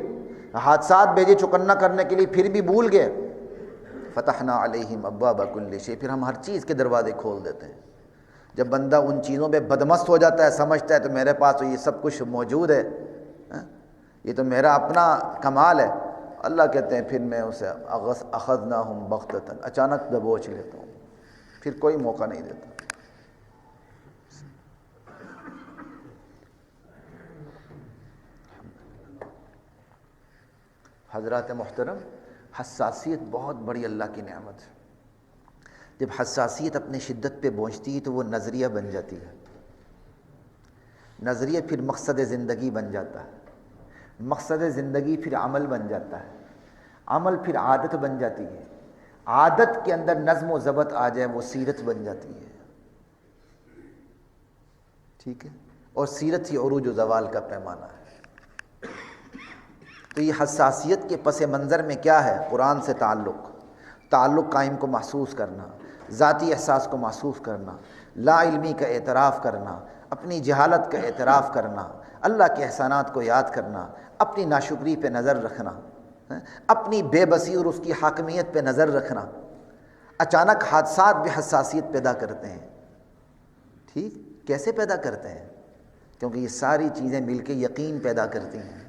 حادثات بھیجے چکنا کرنے کے لیے پھر بھی بھول گئے، فتحنا علیہم ابواب کل شیء، پھر ہم ہر چیز کے دروازے کھول دیتے ہیں۔ جب بندہ ان چیزوں پہ بدمست ہو جاتا ہے، سمجھتا ہے تو میرے پاس تو یہ سب کچھ موجود ہے، یہ تو میرا اپنا کمال ہے، اللہ کہتے ہیں پھر میں اسے اخذناہم بغتۃ، اچانک دبوچ لیتا ہوں، پھر کوئی موقع نہیں دیتا۔ حضرات محترم، حساسیت بہت بڑی اللہ کی نعمت ہے۔ جب حساسیت اپنی شدت پہ پہنچتی ہے تو وہ نظریہ بن جاتی ہے، نظریہ پھر مقصد زندگی بن جاتا ہے، مقصد زندگی پھر عمل بن جاتا ہے، عمل پھر عادت بن جاتی ہے، عادت کے اندر نظم و ضبط آ جائے وہ سیرت بن جاتی ہے، ٹھیک ہے، اور سیرت ہی عروج و زوال کا پیمانہ ہے۔ تو یہ حساسیت کے پس منظر میں کیا ہے؟ قرآن سے تعلق قائم کو محسوس کرنا، ذاتی احساس کو محسوس کرنا، لا علمی کا اعتراف کرنا، اپنی جہالت کا اعتراف کرنا، اللہ کے احسانات کو یاد کرنا، اپنی ناشکری پہ نظر رکھنا، اپنی بے بسی اور اس کی حاکمیت پہ نظر رکھنا۔ اچانک حادثات بھی حساسیت پیدا کرتے ہیں، ٹھیک، کیسے پیدا کرتے ہیں؟ کیونکہ یہ ساری چیزیں مل کے یقین پیدا کرتی ہیں۔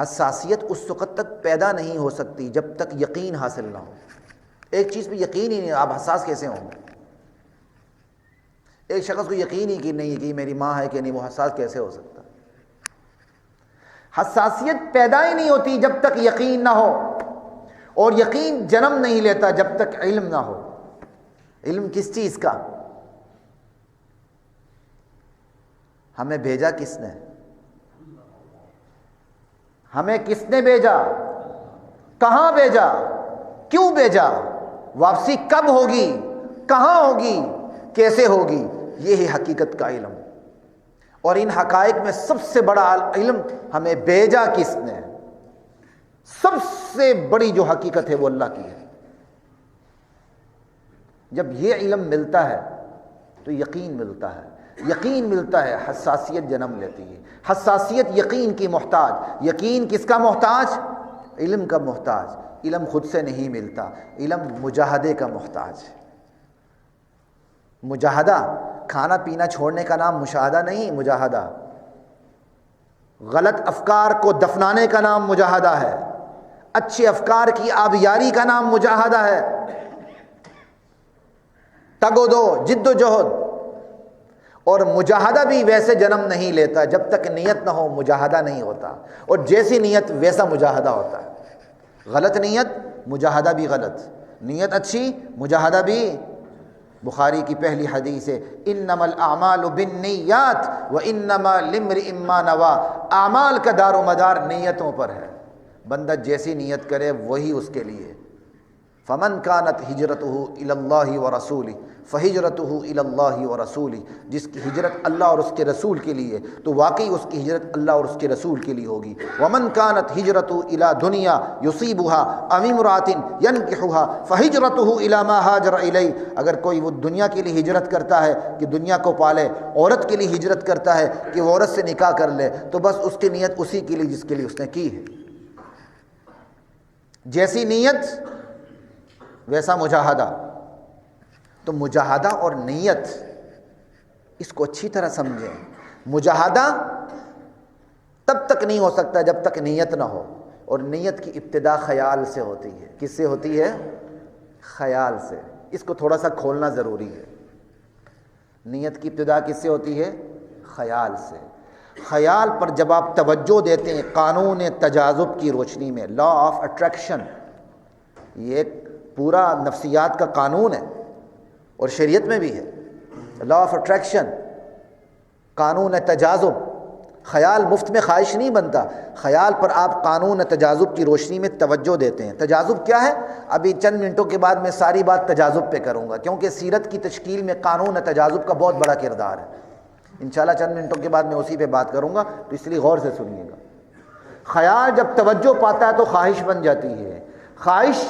حساسیت اس وقت تک پیدا نہیں ہو سکتی جب تک یقین حاصل نہ ہو۔ ایک چیز پہ یقین ہی نہیں، آپ حساس کیسے ہوں گے؟ ایک شخص کو یقین ہی کہ نہیں کہ میری ماں ہے کہ نہیں، وہ حساس کیسے ہو سکتا؟ حساسیت پیدا ہی نہیں ہوتی جب تک یقین نہ ہو، اور یقین جنم نہیں لیتا جب تک علم نہ ہو۔ علم کس چیز کا؟ ہمیں بھیجا کس نے؟ ہمیں کس نے بھیجا؟ کہاں بھیجا؟ کیوں بھیجا؟ واپسی کب ہوگی؟ کہاں ہوگی؟ کیسے ہوگی؟ یہ ہے حقیقت کا علم۔ اور ان حقائق میں سب سے بڑا علم ہمیں بھیجا کس نے، سب سے بڑی جو حقیقت ہے وہ اللہ کی ہے۔ جب یہ علم ملتا ہے تو یقین ملتا ہے، یقین ملتا ہے، حساسیت جنم لیتی ہے۔ حساسیت یقین کی محتاج، یقین کس کا محتاج؟ علم کا محتاج۔ علم خود سے نہیں ملتا، علم مجاہدے کا محتاج ہے۔ مجاہدہ، کھانا پینا چھوڑنے کا نام مشاہدہ نہیں، مجاہدہ۔ غلط افکار کو دفنانے کا نام مجاہدہ ہے، اچھے افکار کی آبیاری کا نام مجاہدہ ہے۔ تگ و دو، جد و جہد۔ اور مجاہدہ بھی ویسے جنم نہیں لیتا جب تک نیت نہ ہو، مجاہدہ نہیں ہوتا، اور جیسی نیت ویسا مجاہدہ ہوتا ہے۔ غلط نیت، مجاہدہ بھی غلط، نیت اچھی، مجاہدہ بھی۔ بخاری کی پہلی حدیث ہے، انما الاعمال بالنیات وانما لامرئ ما نوى، اعمال کا دار و مدار نیتوں پر ہے، بندہ جیسی نیت کرے وہی اس کے لیے۔ فمن کانت ہجرتہ الی اللہ ورسولہ فہجرتہ الی اللہ ورسولہ، جس کی ہجرت اللہ اور اس کے رسول کے لیے تو واقعی اس کی ہجرت اللہ اور اس کے رسول کے لیے ہوگی۔ ومن کانت ہجرتہ الی دنیا یصیبها او امرأۃ ینکحها فہجرتہ الی ما ہاجر الیہ، اگر کوئی وہ دنیا کے لیے ہجرت کرتا ہے کہ دنیا کو پالے، عورت کے لیے ہجرت کرتا ہے کہ وہ عورت سے نکاح کر لے، تو بس اس کی نیت اسی کے لیے جس کے لیے اس نے کی ہے، جیسی نیت ویسا مجاہدہ۔ تو مجاہدہ اور نیت اس کو اچھی طرح سمجھیں۔ مجاہدہ تب تک نہیں ہو سکتا جب تک نیت نہ ہو، اور نیت کی ابتدا خیال سے ہوتی ہے۔ کس سے ہوتی ہے؟ خیال سے۔ اس کو تھوڑا سا کھولنا ضروری ہے۔ نیت کی ابتدا کس سے ہوتی ہے؟ خیال سے۔ خیال پر جب آپ توجہ دیتے ہیں قانون تجاذب کی روشنی میں، لا آف اٹریکشن، یہ ایک پورا نفسیات کا قانون ہے اور شریعت میں بھی ہے، لا آف اٹریکشن، قانون تجاذب۔ خیال مفت میں خواہش نہیں بنتا، خیال پر آپ قانون تجاذب کی روشنی میں توجہ دیتے ہیں۔ تجاذب کیا ہے؟ ابھی چند منٹوں کے بعد میں ساری بات تجاذب پہ کروں گا، کیونکہ سیرت کی تشکیل میں قانون تجاذب کا بہت بڑا کردار ہے۔ انشاءاللہ چند منٹوں کے بعد میں اسی پہ بات کروں گا، تو اس لیے غور سے سنیے گا۔ خیال جب توجہ پاتا ہے تو خواہش بن جاتی ہے۔ خواہش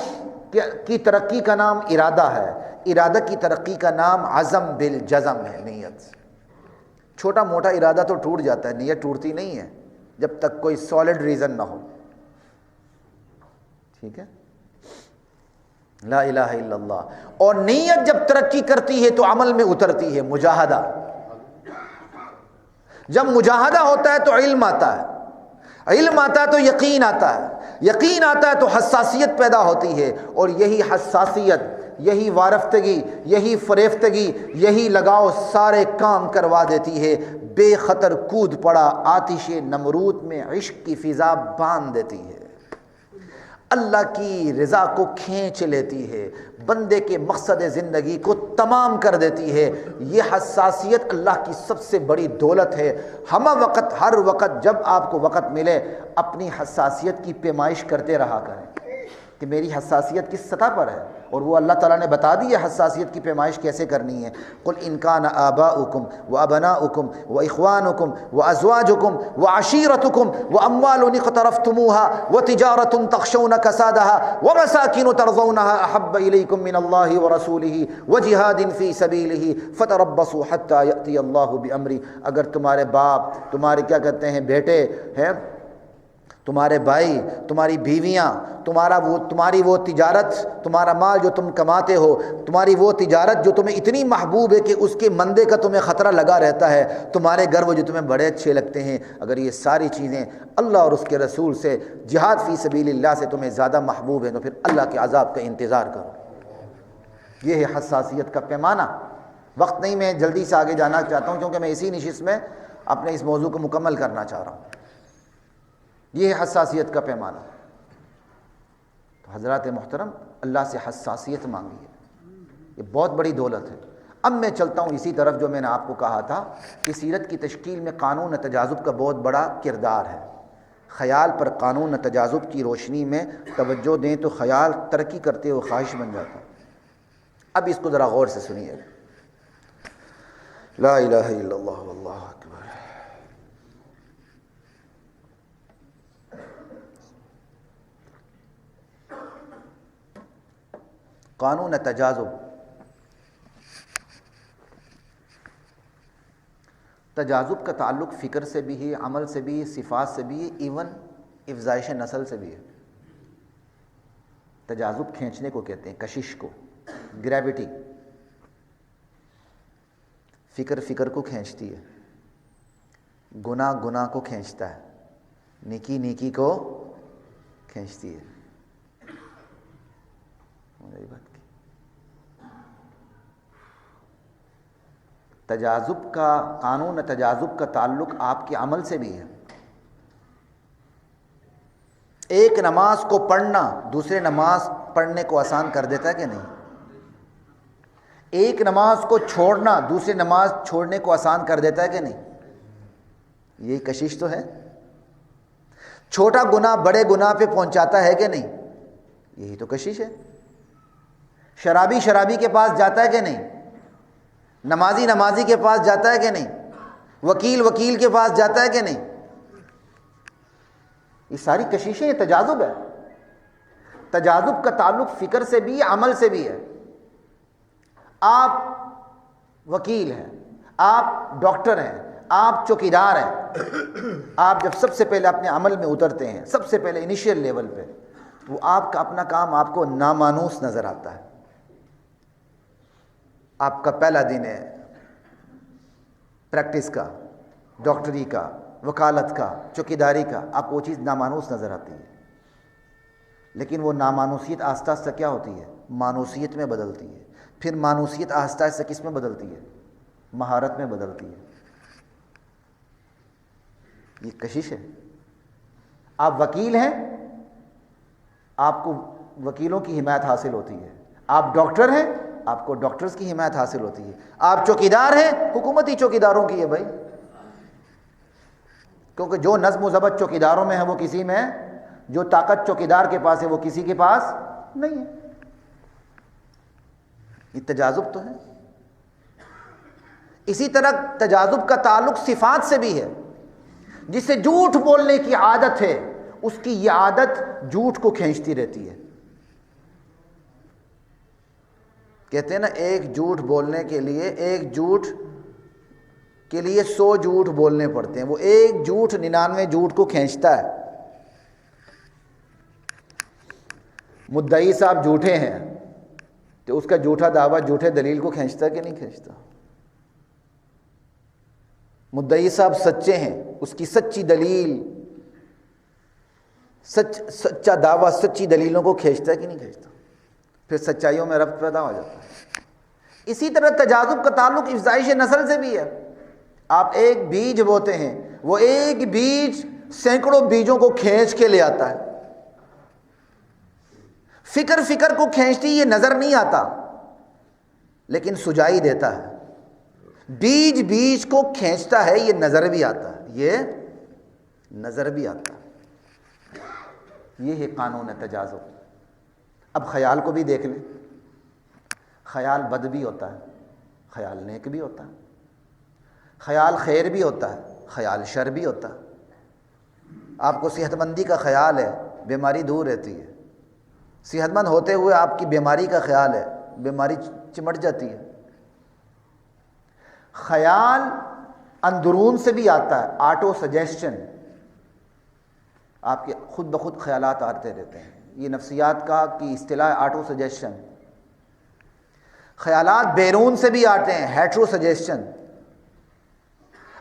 کی ترقی کا نام ارادہ ہے، ارادہ کی ترقی کا نام عزم بالجزم ہے، نیت۔ چھوٹا موٹا ارادہ تو ٹوٹ جاتا ہے، نیت ٹوٹتی نہیں ہے جب تک کوئی سالڈ ریزن نہ ہو۔ ٹھیک ہے؟ لا الہ الا اللہ۔ اور نیت جب ترقی کرتی ہے تو عمل میں اترتی ہے، مجاہدہ۔ جب مجاہدہ ہوتا ہے تو علم آتا ہے، علم آتا ہے تو یقین آتا ہے، یقین آتا ہے تو حساسیت پیدا ہوتی ہے، اور یہی حساسیت، یہی وارفتگی، یہی فریفتگی، یہی لگاؤ سارے کام کروا دیتی ہے۔ بے خطر کود پڑا آتش نمرود میں عشق کی فضا باندھ دیتی ہے، اللہ کی رضا کو کھینچ لیتی ہے، بندے کے مقصد زندگی کو تمام کر دیتی ہے۔ یہ حساسیت اللہ کی سب سے بڑی دولت ہے۔ ہمہ وقت، ہر وقت جب آپ کو وقت ملے اپنی حساسیت کی پیمائش کرتے رہا کریں کہ میری حساسیت کس سطح پر ہے، اور وہ اللہ تعالیٰ نے بتا دی ہے حساسیت کی پیمائش کیسے کرنی ہے۔ قل ان کان آباؤکم وابناؤکم واخوانکم وازواجکم وعشیرتکم واموال اقترفتموها وتجارۃ تخشون کسادها ومساکن ترضونها احب الیکم من اللہ ورسولہ وجہاد فی سبیلہ فتربصوا حتی یأتی اللہ بامرہ۔ اگر تمہارے باپ، تمہارے کیا کہتے ہیں بیٹے ہیں، تمہارے بھائی، تمہاری بیویاں، تمہاری وہ تجارت، تمہارا مال جو تم کماتے ہو، تمہاری وہ تجارت جو تمہیں اتنی محبوب ہے کہ اس کے مندے کا تمہیں خطرہ لگا رہتا ہے، تمہارے گھر وہ جو تمہیں بڑے اچھے لگتے ہیں، اگر یہ ساری چیزیں اللہ اور اس کے رسول سے، جہاد فی سبیل اللہ سے تمہیں زیادہ محبوب ہیں، تو پھر اللہ کے عذاب کا انتظار کرو۔ یہ ہے حساسیت کا پیمانہ۔ وقت نہیں، میں جلدی سے آگے جانا چاہتا ہوں کیونکہ میں اسی نشست میں اپنے اس موضوع کو مکمل کرنا چاہ رہا ہوں۔ یہ ہے حساسیت کا پیمانہ۔ تو حضرات محترم، اللہ سے حساسیت مانگی ہے، یہ بہت بڑی دولت ہے۔ اب میں چلتا ہوں اسی طرف جو میں نے آپ کو کہا تھا کہ سیرت کی تشکیل میں قانون تجاذب کا بہت بڑا کردار ہے۔ خیال پر قانون تجاذب کی روشنی میں توجہ دیں تو خیال ترقی کرتے ہوئے خواہش بن جاتا ہے۔ اب اس کو ذرا غور سے سنیے۔ لا الہ الا اللہ واللہ اکبر۔ قانون تجاذب، تجاذب کا تعلق فکر سے بھی ہے، عمل سے بھی ہے، صفات سے بھی ہے، ایون افزائش نسل سے بھی ہے۔ تجاذب کھینچنے کو کہتے ہیں، کشش کو، گریوٹی۔ فکر کو کھینچتی ہے، گناہ کو کھینچتا ہے، نیکی کو کھینچتی ہے۔ تجاذب کا، قانون تجاذب کا تعلق آپ کے عمل سے بھی ہے۔ ایک نماز کو پڑھنا دوسرے نماز پڑھنے کو آسان کر دیتا ہے کہ نہیں؟ ایک نماز کو چھوڑنا دوسری نماز چھوڑنے کو آسان کر دیتا ہے کہ نہیں؟ یہی کشش تو ہے۔ چھوٹا گناہ بڑے گناہ پہ پہنچاتا ہے کہ نہیں؟ یہی تو کشش ہے۔ شرابی شرابی کے پاس جاتا ہے کہ نہیں؟ نمازی نمازی کے پاس جاتا ہے کہ نہیں؟ وکیل وکیل کے پاس جاتا ہے کہ نہیں؟ یہ ساری کشیشیں، یہ تجاذب ہے۔ تجاذب کا تعلق فکر سے بھی عمل سے بھی ہے۔ آپ وکیل ہیں، آپ ڈاکٹر ہیں، آپ چوکیدار ہیں، آپ جب سب سے پہلے اپنے عمل میں اترتے ہیں، سب سے پہلے انیشیل لیول پہ، وہ آپ کا اپنا کام آپ کو نامانوس نظر آتا ہے۔ آپ کا پہلا دن ہے پریکٹس کا، ڈاکٹری کا، وکالت کا، چوکیداری کا، آپ کو وہ چیز نامانوس نظر آتی ہے، لیکن وہ نامانوسیت آہستہ آہستہ کیا ہوتی ہے؟ مانوسیت میں بدلتی ہے، پھر مانوسیت آہستہ آہستہ کس میں بدلتی ہے؟ مہارت میں بدلتی ہے۔ یہ کشش ہے۔ آپ وکیل ہیں، آپ کو وکیلوں کی حمایت حاصل ہوتی ہے۔ آپ ڈاکٹر ہیں، آپ کو ڈاکٹرز کی حمایت حاصل ہوتی ہے۔ آپ چوکیدار ہیں، حکومتی چوکیداروں کی ہے بھائی، کیونکہ جو نظم و ضبط چوکیداروں میں ہے وہ کسی میں ہے، جو طاقت چوکیدار کے پاس ہے وہ کسی کے پاس نہیں ہے۔ یہ تجاذب تو ہے۔ اسی طرح تجاذب کا تعلق صفات سے بھی ہے۔ جسے جھوٹ بولنے کی عادت ہے، اس کی یہ عادت جھوٹ کو کھینچتی رہتی ہے۔ کہتے ہیں نا، ایک جھوٹ بولنے کے لیے، ایک جھوٹ کے لیے 100 جھوٹ بولنے پڑتے ہیں، وہ ایک جھوٹ 99 جھوٹ کو کھینچتا ہے۔ مدعی صاحب جھوٹے ہیں تو اس کا جھوٹا دعویٰ جھوٹے دلیل کو کھینچتا کہ نہیں کھینچتا؟ مدعی صاحب سچے ہیں، اس کی سچی دلیل، سچا دعویٰ سچی دلیلوں کو کھینچتا ہے کہ نہیں کھینچتا؟ پھر سچائیوں میں ربط پیدا ہو جاتا ہے۔ اسی طرح تجاذب کا تعلق افزائش نسل سے بھی ہے۔ آپ ایک بیج بوتے ہیں، وہ ایک بیج سینکڑوں بیجوں کو کھینچ کے لے آتا ہے۔ فکر کو کھینچتی یہ نظر نہیں آتا، لیکن سجائی دیتا ہے۔ بیج کو کھینچتا ہے، یہ نظر بھی آتا ہے، یہ نظر بھی آتا ہے۔ یہ ہے قانون تجاذب۔ اب خیال کو بھی دیکھ لیں، خیال بد بھی ہوتا ہے، خیال نیک بھی ہوتا ہے، خیال خیر بھی ہوتا ہے، خیال شر بھی ہوتا ہے۔ آپ کو صحت مندی کا خیال ہے، بیماری دور رہتی ہے۔ صحت مند ہوتے ہوئے آپ کی بیماری کا خیال ہے، بیماری چمٹ جاتی ہے۔ خیال اندرون سے بھی آتا ہے، آٹو سجیسشن، آپ کے خود بخود خیالات آتے رہتے ہیں۔ یہ نفسیات کا کی اصطلاح آٹو سجیسشن۔ خیالات بیرون سے بھی آتے ہیں، ہیٹرو سجیسشن۔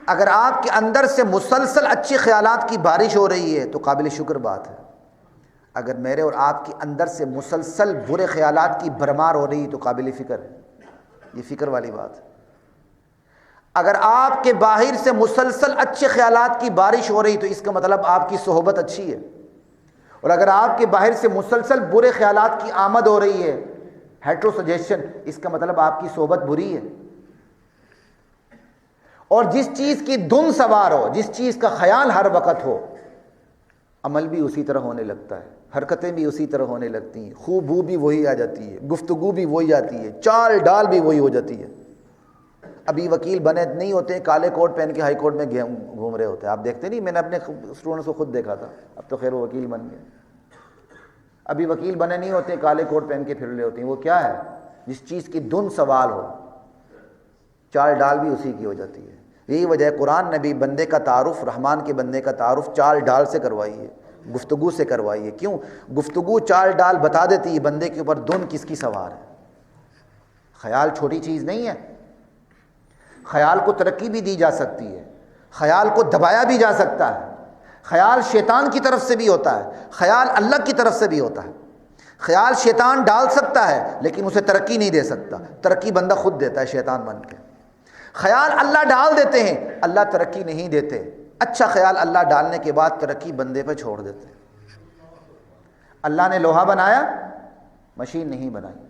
اگر آپ کے اندر سے مسلسل اچھے خیالات کی بارش ہو رہی ہے تو قابل شکر بات ہے۔ اگر میرے اور آپ کے اندر سے مسلسل برے خیالات کی بھرمار ہو رہی ہے تو قابل فکر ہے، یہ فکر والی بات ہے۔ اگر آپ کے باہر سے مسلسل اچھے خیالات کی بارش ہو رہی تو اس کا مطلب آپ کی صحبت اچھی ہے، اور اگر آپ کے باہر سے مسلسل برے خیالات کی آمد ہو رہی ہے، ہیٹرو سجیشن، اس کا مطلب آپ کی صحبت بری ہے۔ اور جس چیز کی دھن سوار ہو، جس چیز کا خیال ہر وقت ہو، عمل بھی اسی طرح ہونے لگتا ہے، حرکتیں بھی اسی طرح ہونے لگتی ہیں، خوب بو بھی وہی آ جاتی ہے، گفتگو بھی وہی آتی ہے، چال ڈال بھی وہی ہو جاتی ہے۔ ابھی وکیل بنے نہیں ہوتے، کالے کوٹ پہن کے ہائی کورٹ میں گھوم رہے ہوتے ہیں، آپ دیکھتے نہیں؟ میں نے اپنے اسٹوڈنٹس کو خود دیکھا تھا، اب تو خیر وہ وکیل بن گئے۔ ابھی وکیل بنے نہیں ہوتے، کالے کوٹ پہن کے پھر رہے ہوتے ہیں۔ وہ کیا ہے؟ جس چیز کی دھن سوال ہو، چال ڈال بھی اسی کی ہو جاتی ہے۔ یہی وجہ ہے قرآن نے بھی بندے کا تعارف، رحمان کے بندے کا تعارف چال ڈال سے کروائی ہے، گفتگو سے کروائی ہے۔ کیوں؟ گفتگو چال ڈال بتا دیتی ہے بندے کے اوپر دھن کس کی سوار ہے۔ خیال چھوٹی چیز نہیں ہے، خیال کو ترقی بھی دی جا سکتی ہے، خیال کو دبایا بھی جا سکتا ہے۔ خیال شیطان کی طرف سے بھی ہوتا ہے، خیال اللہ کی طرف سے بھی ہوتا ہے۔ خیال شیطان ڈال سکتا ہے لیکن اسے ترقی نہیں دے سکتا، ترقی بندہ خود دیتا ہے شیطان بن کے۔ خیال اللہ ڈال دیتے ہیں، اللہ ترقی نہیں دیتے۔ اچھا خیال اللہ ڈالنے کے بعد ترقی بندے پہ چھوڑ دیتے ہیں۔ اللہ نے لوہا بنایا، مشین نہیں بنائی۔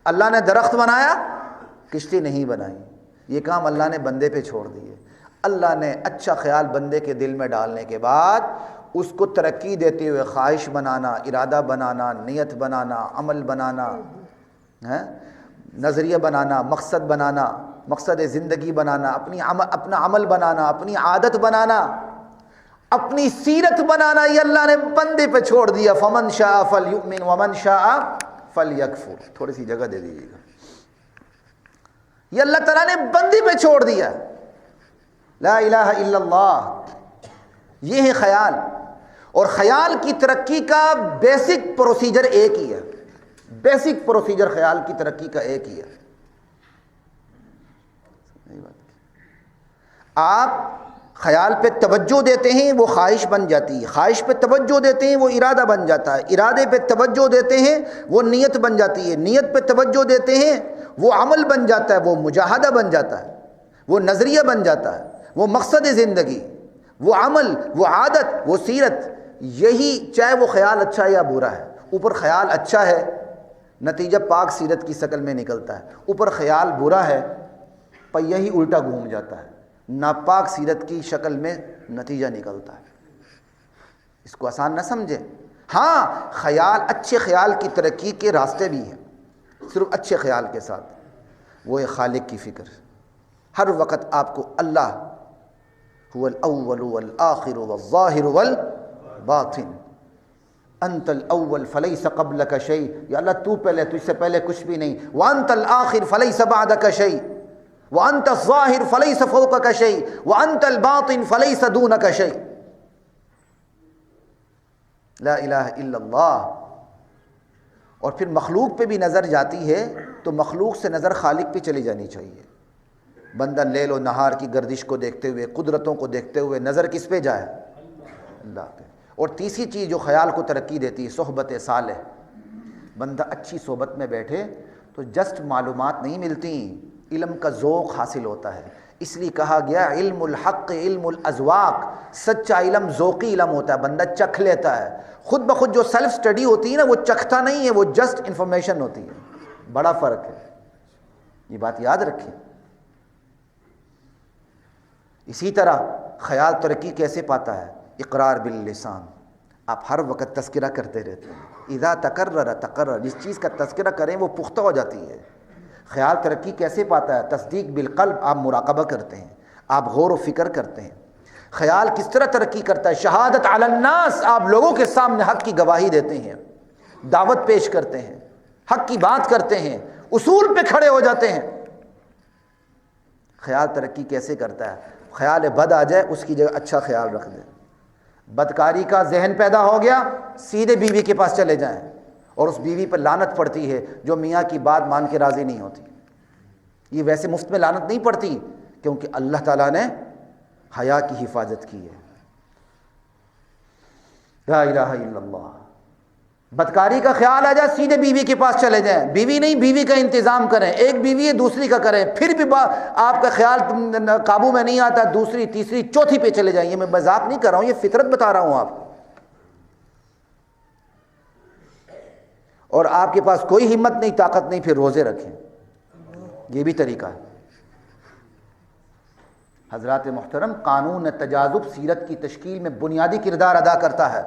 اللہ نے درخت بنایا، کشتی نہیں بنائی۔ یہ کام اللہ نے بندے پہ چھوڑ دیے۔ اللہ نے اچھا خیال بندے کے دل میں ڈالنے کے بعد اس کو ترقی دیتے ہوئے خواہش بنانا، ارادہ بنانا، نیت بنانا، عمل بنانا، ہے نظریہ بنانا، مقصد بنانا، مقصد زندگی بنانا، اپنا عمل بنانا، اپنی عادت بنانا، اپنی سیرت بنانا، یہ اللہ نے بندے پہ چھوڑ دیا. فمن شاء فلیؤمن ومن شاء فلیکفر. تھوڑی سی جگہ دے دیجیے گا. یہ اللہ تعالیٰ نے بندے پہ چھوڑ دیا. لا الہ الا اللہ. یہ ہے خیال. اور خیال کی ترقی کا بیسک پروسیجر ایک ہی ہے. بیسک پروسیجر خیال کی ترقی کا ایک ہی ہے. آپ خیال پہ توجہ دیتے ہیں وہ خواہش بن جاتی ہے، خواہش پہ توجہ دیتے ہیں وہ ارادہ بن جاتا ہے، ارادے پہ توجہ دیتے ہیں وہ نیت بن جاتی ہے، نیت پہ توجہ دیتے ہیں وہ عمل بن جاتا ہے، وہ مجاہدہ بن جاتا ہے، وہ نظریہ بن جاتا ہے، وہ مقصد زندگی، وہ عمل، وہ عادت، وہ سیرت. یہی چاہے وہ خیال اچھا ہے یا برا ہے. اوپر خیال اچھا ہے نتیجہ پاک سیرت کی شکل میں نکلتا ہے، اوپر خیال برا ہے پہیہ ہی الٹا گھوم جاتا ہے، ناپاک سیرت کی شکل میں نتیجہ نکلتا ہے. اس کو آسان نہ سمجھیں. ہاں خیال، اچھے خیال کی ترقی کے راستے بھی ہیں، صرف اچھے خیال کے ساتھ. وہ ہے خالق کی فکر. ہر وقت آپ کو اللہ هو الاول والآخر والظاہر والباطن. انت الاول فلیس قبلک شیء. یا اللہ تو پہلے، تجھ سے پہلے کچھ بھی نہیں. وانت الآخر فلیس بعدک شیء وانت الظاہر فلیس فوقک شیء وانت الباطن فلیس دونک شیء. لا الہ الا اللہ. اور پھر مخلوق پہ بھی نظر جاتی ہے تو مخلوق سے نظر خالق پہ چلی جانی چاہیے. بندہ لیل و نہار کی گردش کو دیکھتے ہوئے، قدرتوں کو دیکھتے ہوئے نظر کس پہ جائے؟ اللہ پہ. اور تیسری چیز جو خیال کو ترقی دیتی ہے صحبت صالح. بندہ اچھی صحبت میں بیٹھے تو جسٹ معلومات نہیں ملتی، علم کا ذوق حاصل ہوتا ہے. اس لیے کہا گیا علم الحق علم الاذواق. سچا علم ذوقی علم ہوتا ہے، بندہ چکھ لیتا ہے. خود بخود جو سیلف سٹڈی ہوتی ہے نا وہ چکھتا نہیں ہے، وہ جسٹ انفارمیشن ہوتی ہے. بڑا فرق ہے، یہ بات یاد رکھیں. اسی طرح خیال ترقی کیسے پاتا ہے؟ اقرار باللسان. آپ ہر وقت تذکرہ کرتے رہتے ہیں. اذا تکرر تقرر. جس چیز کا تذکرہ کریں وہ پختہ ہو جاتی ہے. خیال ترقی کیسے پاتا ہے؟ تصدیق بالقلب. آپ مراقبہ کرتے ہیں، آپ غور و فکر کرتے ہیں. خیال کس طرح ترقی کرتا ہے؟ شہادت علی الناس. آپ لوگوں کے سامنے حق کی گواہی دیتے ہیں، دعوت پیش کرتے ہیں، حق کی بات کرتے ہیں، اصول پہ کھڑے ہو جاتے ہیں. خیال ترقی کیسے کرتا ہے؟ خیال بد آ جائے اس کی جگہ اچھا خیال رکھ دیں. بدکاری کا ذہن پیدا ہو گیا، سیدھے بیوی کے پاس چلے جائیں، اور اس بیوی پر لعنت پڑتی ہے جو میاں کی بات مان کے راضی نہیں ہوتی. یہ ویسے مفت میں لعنت نہیں پڑتی، کیونکہ اللہ تعالیٰ نے حیا کی حفاظت کی ہے. لا الہ الا اللہ. بدکاری کا خیال آ جائے سیدھے بیوی کے پاس چلے جائیں. بیوی نہیں، بیوی کا انتظام کریں. ایک بیوی ہے دوسری کا کریں. پھر بھی آپ کا خیال قابو میں نہیں آتا، دوسری تیسری چوتھی پہ چلے جائیں. یہ میں مذاق نہیں کر رہا ہوں، یہ فطرت بتا رہا ہوں آپ کو. اور آپ کے پاس کوئی ہمت نہیں، طاقت نہیں، پھر روزے رکھیں. یہ بھی طریقہ ہے. حضرات محترم، قانون تجاذب سیرت کی تشکیل میں بنیادی کردار ادا کرتا ہے.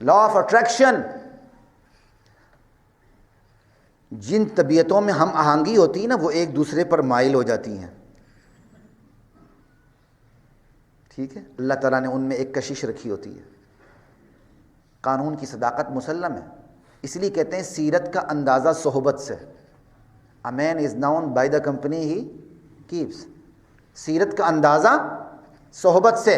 Law of attraction. جن طبیعتوں میں ہم آہنگی ہوتی ہے نا وہ ایک دوسرے پر مائل ہو جاتی ہیں. ٹھیک ہے، اللہ تعالیٰ نے ان میں ایک کشش رکھی ہوتی ہے. قانون کی صداقت مسلم ہے. اس لیے کہتے ہیں سیرت کا اندازہ صحبت سے. A man is known by the company he keeps. سیرت کا اندازہ صحبت سے.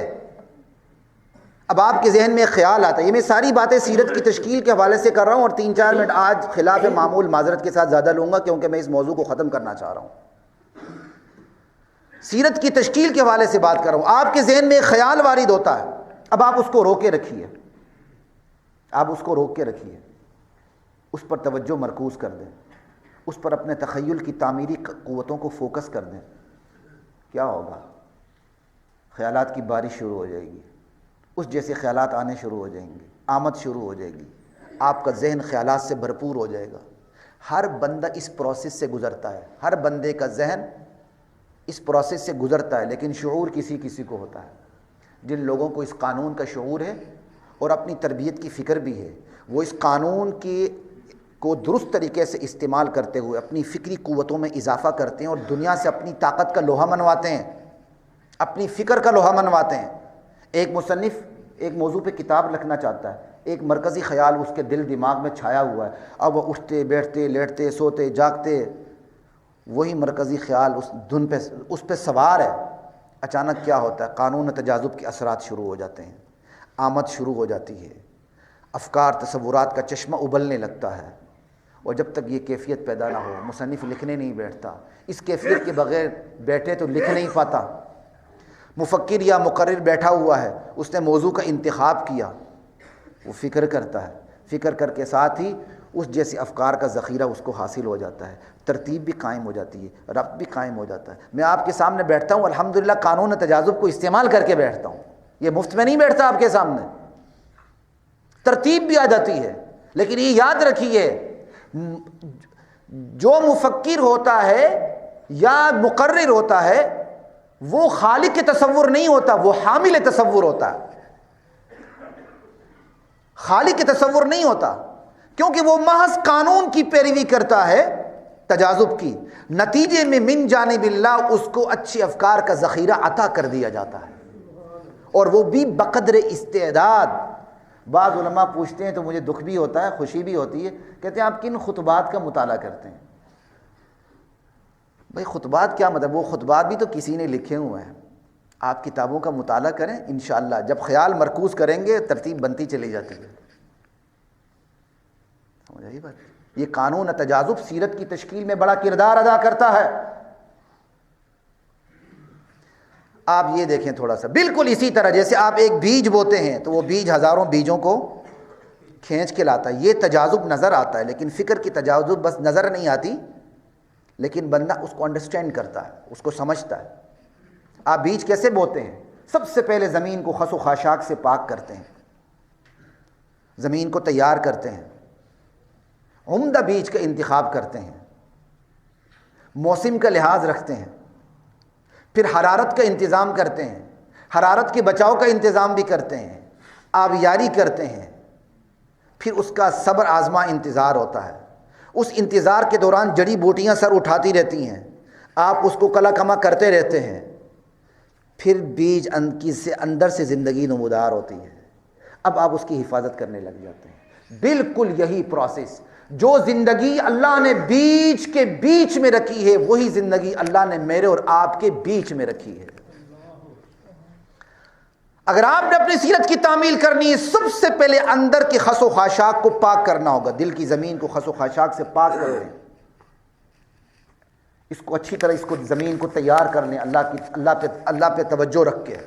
اب آپ کے ذہن میں ایک خیال آتا ہے. یہ میں ساری باتیں سیرت کی تشکیل کے حوالے سے کر رہا ہوں، اور 3-4 منٹ آج خلاف معمول معذرت کے ساتھ زیادہ لوں گا کیونکہ میں اس موضوع کو ختم کرنا چاہ رہا ہوں. سیرت کی تشکیل کے حوالے سے بات کر رہا ہوں. آپ کے ذہن میں ایک خیال وارد ہوتا ہے. اب آپ اس کو روکے رکھیے، آپ اس کو روک کے رکھیے، اس پر توجہ مرکوز کر دیں، اس پر اپنے تخیل کی تعمیری قوتوں کو فوکس کر دیں. کیا ہوگا؟ خیالات کی بارش شروع ہو جائے گی. اس جیسے خیالات آنے شروع ہو جائیں گے، آمد شروع ہو جائے گی. آپ کا ذہن خیالات سے بھرپور ہو جائے گا. ہر بندہ اس پروسیس سے گزرتا ہے. ہر بندے کا ذہن اس پروسیس سے گزرتا ہے، لیکن شعور کسی کسی کو ہوتا ہے. جن لوگوں کو اس قانون کا شعور ہے اور اپنی تربیت کی فکر بھی ہے، وہ اس قانون کو درست طریقے سے استعمال کرتے ہوئے اپنی فکری قوتوں میں اضافہ کرتے ہیں اور دنیا سے اپنی طاقت کا لوہا منواتے ہیں، اپنی فکر کا لوہا منواتے ہیں۔ ایک مصنف ایک موضوع پہ کتاب لکھنا چاہتا ہے، ایک مرکزی خیال اس کے دل دماغ میں چھایا ہوا ہے، اب وہ اٹھتے بیٹھتے لیٹتے سوتے جاگتے وہی مرکزی خیال اس پہ سوار ہے۔ اچانک کیا ہوتا ہے؟ قانون تجاذب کے اثرات شروع ہو جاتے ہیں، آمد شروع ہو جاتی ہے، افکار تصورات کا چشمہ ابلنے لگتا ہے، اور جب تک یہ کیفیت پیدا نہ ہو مصنف لکھنے نہیں بیٹھتا۔ اس کیفیت کے بغیر بیٹھے تو لکھ نہیں پاتا۔ مفکر یا مقرر بیٹھا ہوا ہے، اس نے موضوع کا انتخاب کیا، وہ فکر کرتا ہے، فکر کر کے ساتھ ہی اس جیسے افکار کا ذخیرہ اس کو حاصل ہو جاتا ہے، ترتیب بھی قائم ہو جاتی ہے، ربط بھی قائم ہو جاتا ہے۔ میں آپ کے سامنے بیٹھتا ہوں الحمدللہ قانون تجاذب کو استعمال کر کے بیٹھتا ہوں، یہ مفت میں نہیں بیٹھتا آپ کے سامنے، ترتیب بھی آ جاتی ہے۔ لیکن یہ یاد رکھیے، جو مفکر ہوتا ہے یا مقرر ہوتا ہے وہ خالق کے تصور نہیں ہوتا، وہ حامل تصور ہوتا ہے، خالق کے تصور نہیں ہوتا، کیونکہ وہ محض قانون کی پیروی کرتا ہے تجاذب کی۔ نتیجے میں من جانب اللہ اس کو اچھے افکار کا ذخیرہ عطا کر دیا جاتا ہے، اور وہ بھی بقدر استعداد۔ بعض علماء پوچھتے ہیں تو مجھے دکھ بھی ہوتا ہے، خوشی بھی ہوتی ہے، کہتے ہیں آپ کن خطبات کا مطالعہ کرتے ہیں؟ بھئی خطبات کیا مطلب؟ وہ خطبات بھی تو کسی نے لکھے ہوئے ہیں، آپ کتابوں کا مطالعہ کریں، انشاءاللہ جب خیال مرکوز کریں گے ترتیب بنتی چلی جاتی ہے۔ سمجھ آئی بات؟ یہ قانون تجاذب سیرت کی تشکیل میں بڑا کردار ادا کرتا ہے۔ آپ یہ دیکھیں تھوڑا سا، بالکل اسی طرح جیسے آپ ایک بیج بوتے ہیں تو وہ بیج ہزاروں بیجوں کو کھینچ کے لاتا ہے، یہ تجاذب نظر آتا ہے، لیکن فکر کی تجاذب بس نظر نہیں آتی، لیکن بندہ اس کو انڈرسٹینڈ کرتا ہے، اس کو سمجھتا ہے۔ آپ بیج کیسے بوتے ہیں؟ سب سے پہلے زمین کو خس و خاشاک سے پاک کرتے ہیں، زمین کو تیار کرتے ہیں، عمدہ بیج کا انتخاب کرتے ہیں، موسم کا لحاظ رکھتے ہیں، پھر حرارت کا انتظام کرتے ہیں، حرارت کے بچاؤ کا انتظام بھی کرتے ہیں، آبیاری کرتے ہیں، پھر اس کا صبر آزما انتظار ہوتا ہے۔ اس انتظار کے دوران جڑی بوٹیاں سر اٹھاتی رہتی ہیں، آپ اس کو کلا کما کرتے رہتے ہیں، پھر بیج سے اندر سے زندگی نمودار ہوتی ہے، اب آپ اس کی حفاظت کرنے لگ جاتے ہیں۔ بالکل یہی پروسیس، جو زندگی اللہ نے بیج کے بیچ میں رکھی ہے وہی زندگی اللہ نے میرے اور آپ کے بیچ میں رکھی ہے۔ اگر آپ نے اپنی سیرت کی تعمیل کرنی ہے، سب سے پہلے اندر کے خس و خاشاک کو پاک کرنا ہوگا، دل کی زمین کو خس و خاشاک سے پاک کر لیں، اس کو اچھی طرح اس کو زمین کو تیار کر لیں اللہ پہ توجہ رکھ کے،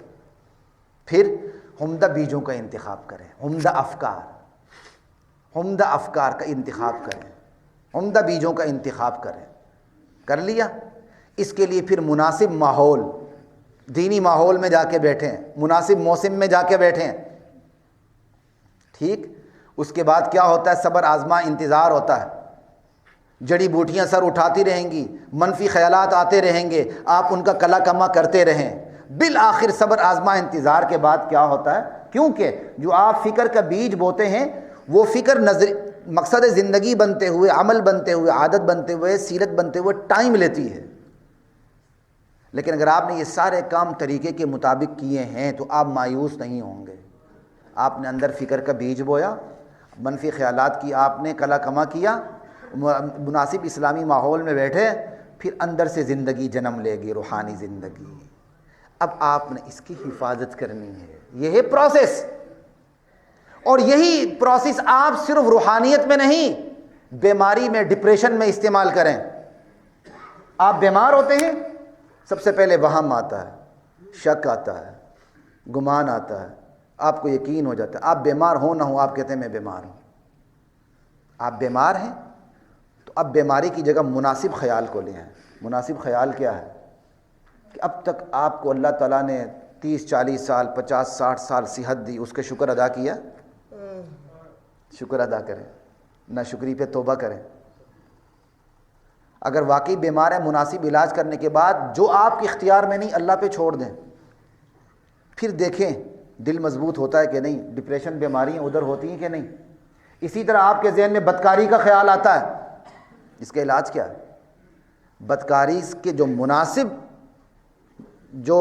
پھر عمدہ بیجوں کا انتخاب کریں، عمدہ افکار کا انتخاب کریں، عمدہ بیجوں کا انتخاب کریں۔ کر لیا؟ اس کے لیے پھر مناسب ماحول، دینی ماحول میں جا کے بیٹھیں، مناسب موسم میں جا کے بیٹھیں، ٹھیک؟ اس کے بعد کیا ہوتا ہے؟ صبر آزما انتظار ہوتا ہے، جڑی بوٹیاں سر اٹھاتی رہیں گی، منفی خیالات آتے رہیں گے، آپ ان کا کلا کما کرتے رہیں، بالآخر صبر آزما انتظار کے بعد کیا ہوتا ہے؟ کیونکہ جو آپ فکر کا بیج بوتے ہیں وہ فکر مقصد زندگی بنتے ہوئے، عمل بنتے ہوئے، عادت بنتے ہوئے، سیرت بنتے ہوئے ٹائم لیتی ہے، لیکن اگر آپ نے یہ سارے کام طریقے کے مطابق کیے ہیں تو آپ مایوس نہیں ہوں گے۔ آپ نے اندر فکر کا بیج بویا، منفی خیالات کی آپ نے کلا کما کیا، مناسب اسلامی ماحول میں بیٹھے، پھر اندر سے زندگی جنم لے گی، روحانی زندگی۔ اب آپ نے اس کی حفاظت کرنی ہے، یہ ہے پروسیس۔ اور یہی پروسیس آپ صرف روحانیت میں نہیں، بیماری میں، ڈپریشن میں استعمال کریں۔ آپ بیمار ہوتے ہیں، سب سے پہلے وہم آتا ہے، شک آتا ہے، گمان آتا ہے، آپ کو یقین ہو جاتا ہے۔ آپ بیمار ہو نہ ہو، آپ کہتے ہیں میں بیمار ہوں۔ آپ بیمار ہیں تو اب بیماری کی جگہ مناسب خیال کو لے آئیں۔ مناسب خیال کیا ہے؟ کہ اب تک آپ کو اللہ تعالیٰ نے 30-40 سال، 50-60 سال صحت دی، اس کے شکر ادا کیا؟ شکر ادا کریں، نہ شکری پہ توبہ کریں۔ اگر واقعی بیمار ہے، مناسب علاج کرنے کے بعد جو آپ کے اختیار میں نہیں، اللہ پہ چھوڑ دیں، پھر دیکھیں دل مضبوط ہوتا ہے کہ نہیں، ڈپریشن بیماریاں ادھر ہوتی ہیں کہ نہیں۔ اسی طرح آپ کے ذہن میں بدکاری کا خیال آتا ہے، اس کا علاج کیا ہے؟ بدکاری کے جو مناسب جو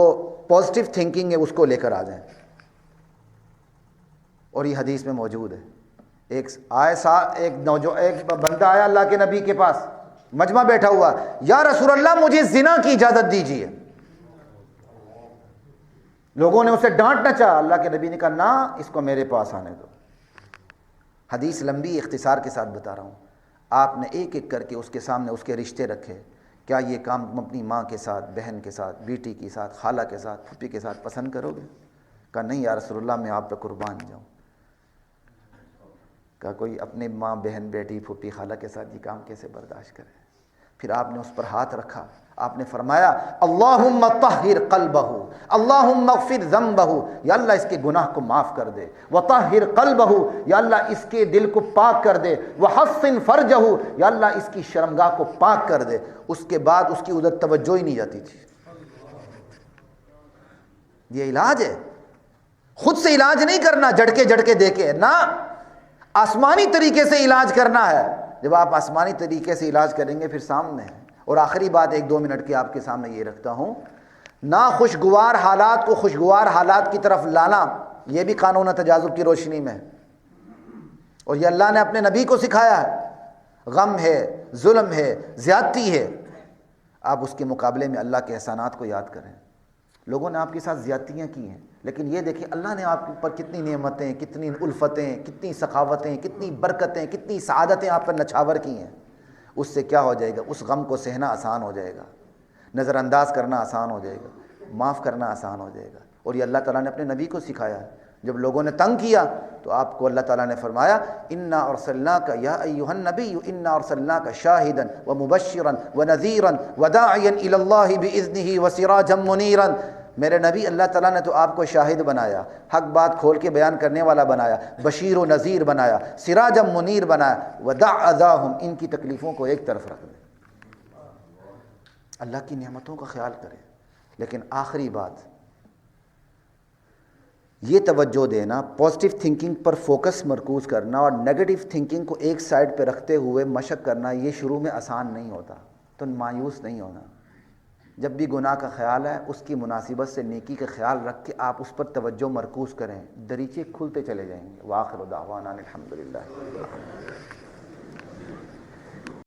پازیٹیو تھنکنگ ہے اس کو لے کر آ جائیں، اور یہ حدیث میں موجود ہے۔ ایک بندہ آیا اللہ کے نبی کے پاس، مجمع بیٹھا ہوا، یا رسول اللہ مجھے زنا کی اجازت دیجیے۔ لوگوں نے اسے ڈانٹنا چاہا، اللہ کے نبی نے کہا نہ، اس کو میرے پاس آنے دو۔ حدیث لمبی، اختصار کے ساتھ بتا رہا ہوں۔ آپ نے ایک ایک کر کے اس کے سامنے اس کے رشتے رکھے، کیا یہ کام تم اپنی ماں کے ساتھ، بہن کے ساتھ، بیٹی کے ساتھ، خالہ کے ساتھ، پھوپھی کے ساتھ پسند کرو گے؟ کہا نہیں یا رسول اللہ، میں آپ پہ قربان جاؤں۔ کہا کوئی اپنے ماں، بہن، بیٹی، پھوپھی، خالہ کے ساتھ یہ کام کیسے برداشت کرے؟ پھر آپ نے اس پر ہاتھ رکھا، آپ نے فرمایا اللہم طہر قلبہ، اللہم اغفر ذنبہ، یا اللہ اس کے گناہ کو معاف کر دے، وطہر قلبہ، یا اللہ اس کے دل کو پاک کر دے، وحصن فرجہ، یا اللہ اس کی شرمگاہ کو پاک کر دے۔ اس کے بعد اس کی ادھر توجہ ہی نہیں جاتی تھی۔ یہ علاج ہے، خود سے علاج نہیں کرنا جھڑ کے دے کے، نہ آسمانی طریقے سے علاج کرنا ہے۔ جب آپ آسمانی طریقے سے علاج کریں گے پھر سامنے ہے۔ اور آخری بات 1-2 منٹ کی آپ کے سامنے یہ رکھتا ہوں، ناخوشگوار حالات کو خوشگوار حالات کی طرف لانا، یہ بھی قانون تجاذب کی روشنی میں ہے، اور یہ اللہ نے اپنے نبی کو سکھایا ہے۔ غم ہے، ظلم ہے، زیادتی ہے، آپ اس کے مقابلے میں اللہ کے احسانات کو یاد کریں۔ لوگوں نے آپ کے ساتھ زیادتیاں کی ہیں، لیکن یہ دیکھیں اللہ نے آپ کے اوپر کتنی نعمتیں، کتنی الفتیں، کتنی سخاوتیں، کتنی برکتیں، کتنی سعادتیں آپ پر نچھاور کی ہیں۔ اس سے کیا ہو جائے گا؟ اس غم کو سہنا آسان ہو جائے گا، نظر انداز کرنا آسان ہو جائے گا، معاف کرنا آسان ہو جائے گا۔ اور یہ اللہ تعالیٰ نے اپنے نبی کو سکھایا ہے۔ جب لوگوں نے تنگ کیا تو آپ کو اللہ تعالیٰ نے فرمایا انا ارسلناک یا ایھا النبی انا ارسلناک شاہدا ومبشرا ونذیرا وداعیا الی اللہ باذنہ وسراجا منیرا۔ میرے نبی اللہ تعالیٰ نے تو آپ کو شاہد بنایا، حق بات کھول کے بیان کرنے والا بنایا، بشیر و نذیر بنایا، سراجا منیر بنایا، ودع اذاہم، ان کی تکلیفوں کو ایک طرف رکھ دیں۔ اللہ کی نعمتوں کا خیال کریں۔ لیکن آخری بات یہ توجہ دینا، پازیٹیو تھنکنگ پر فوکس مرکوز کرنا اور نیگیٹو تھنکنگ کو ایک سائڈ پہ رکھتے ہوئے مشق کرنا، یہ شروع میں آسان نہیں ہوتا، تو مایوس نہیں ہونا۔ جب بھی گناہ کا خیال ہے اس کی مناسبت سے نیکی کا خیال رکھ کے آپ اس پر توجہ مرکوز کریں، دریچے کھلتے چلے جائیں گے۔ وآخر دعوانا الحمدللہ۔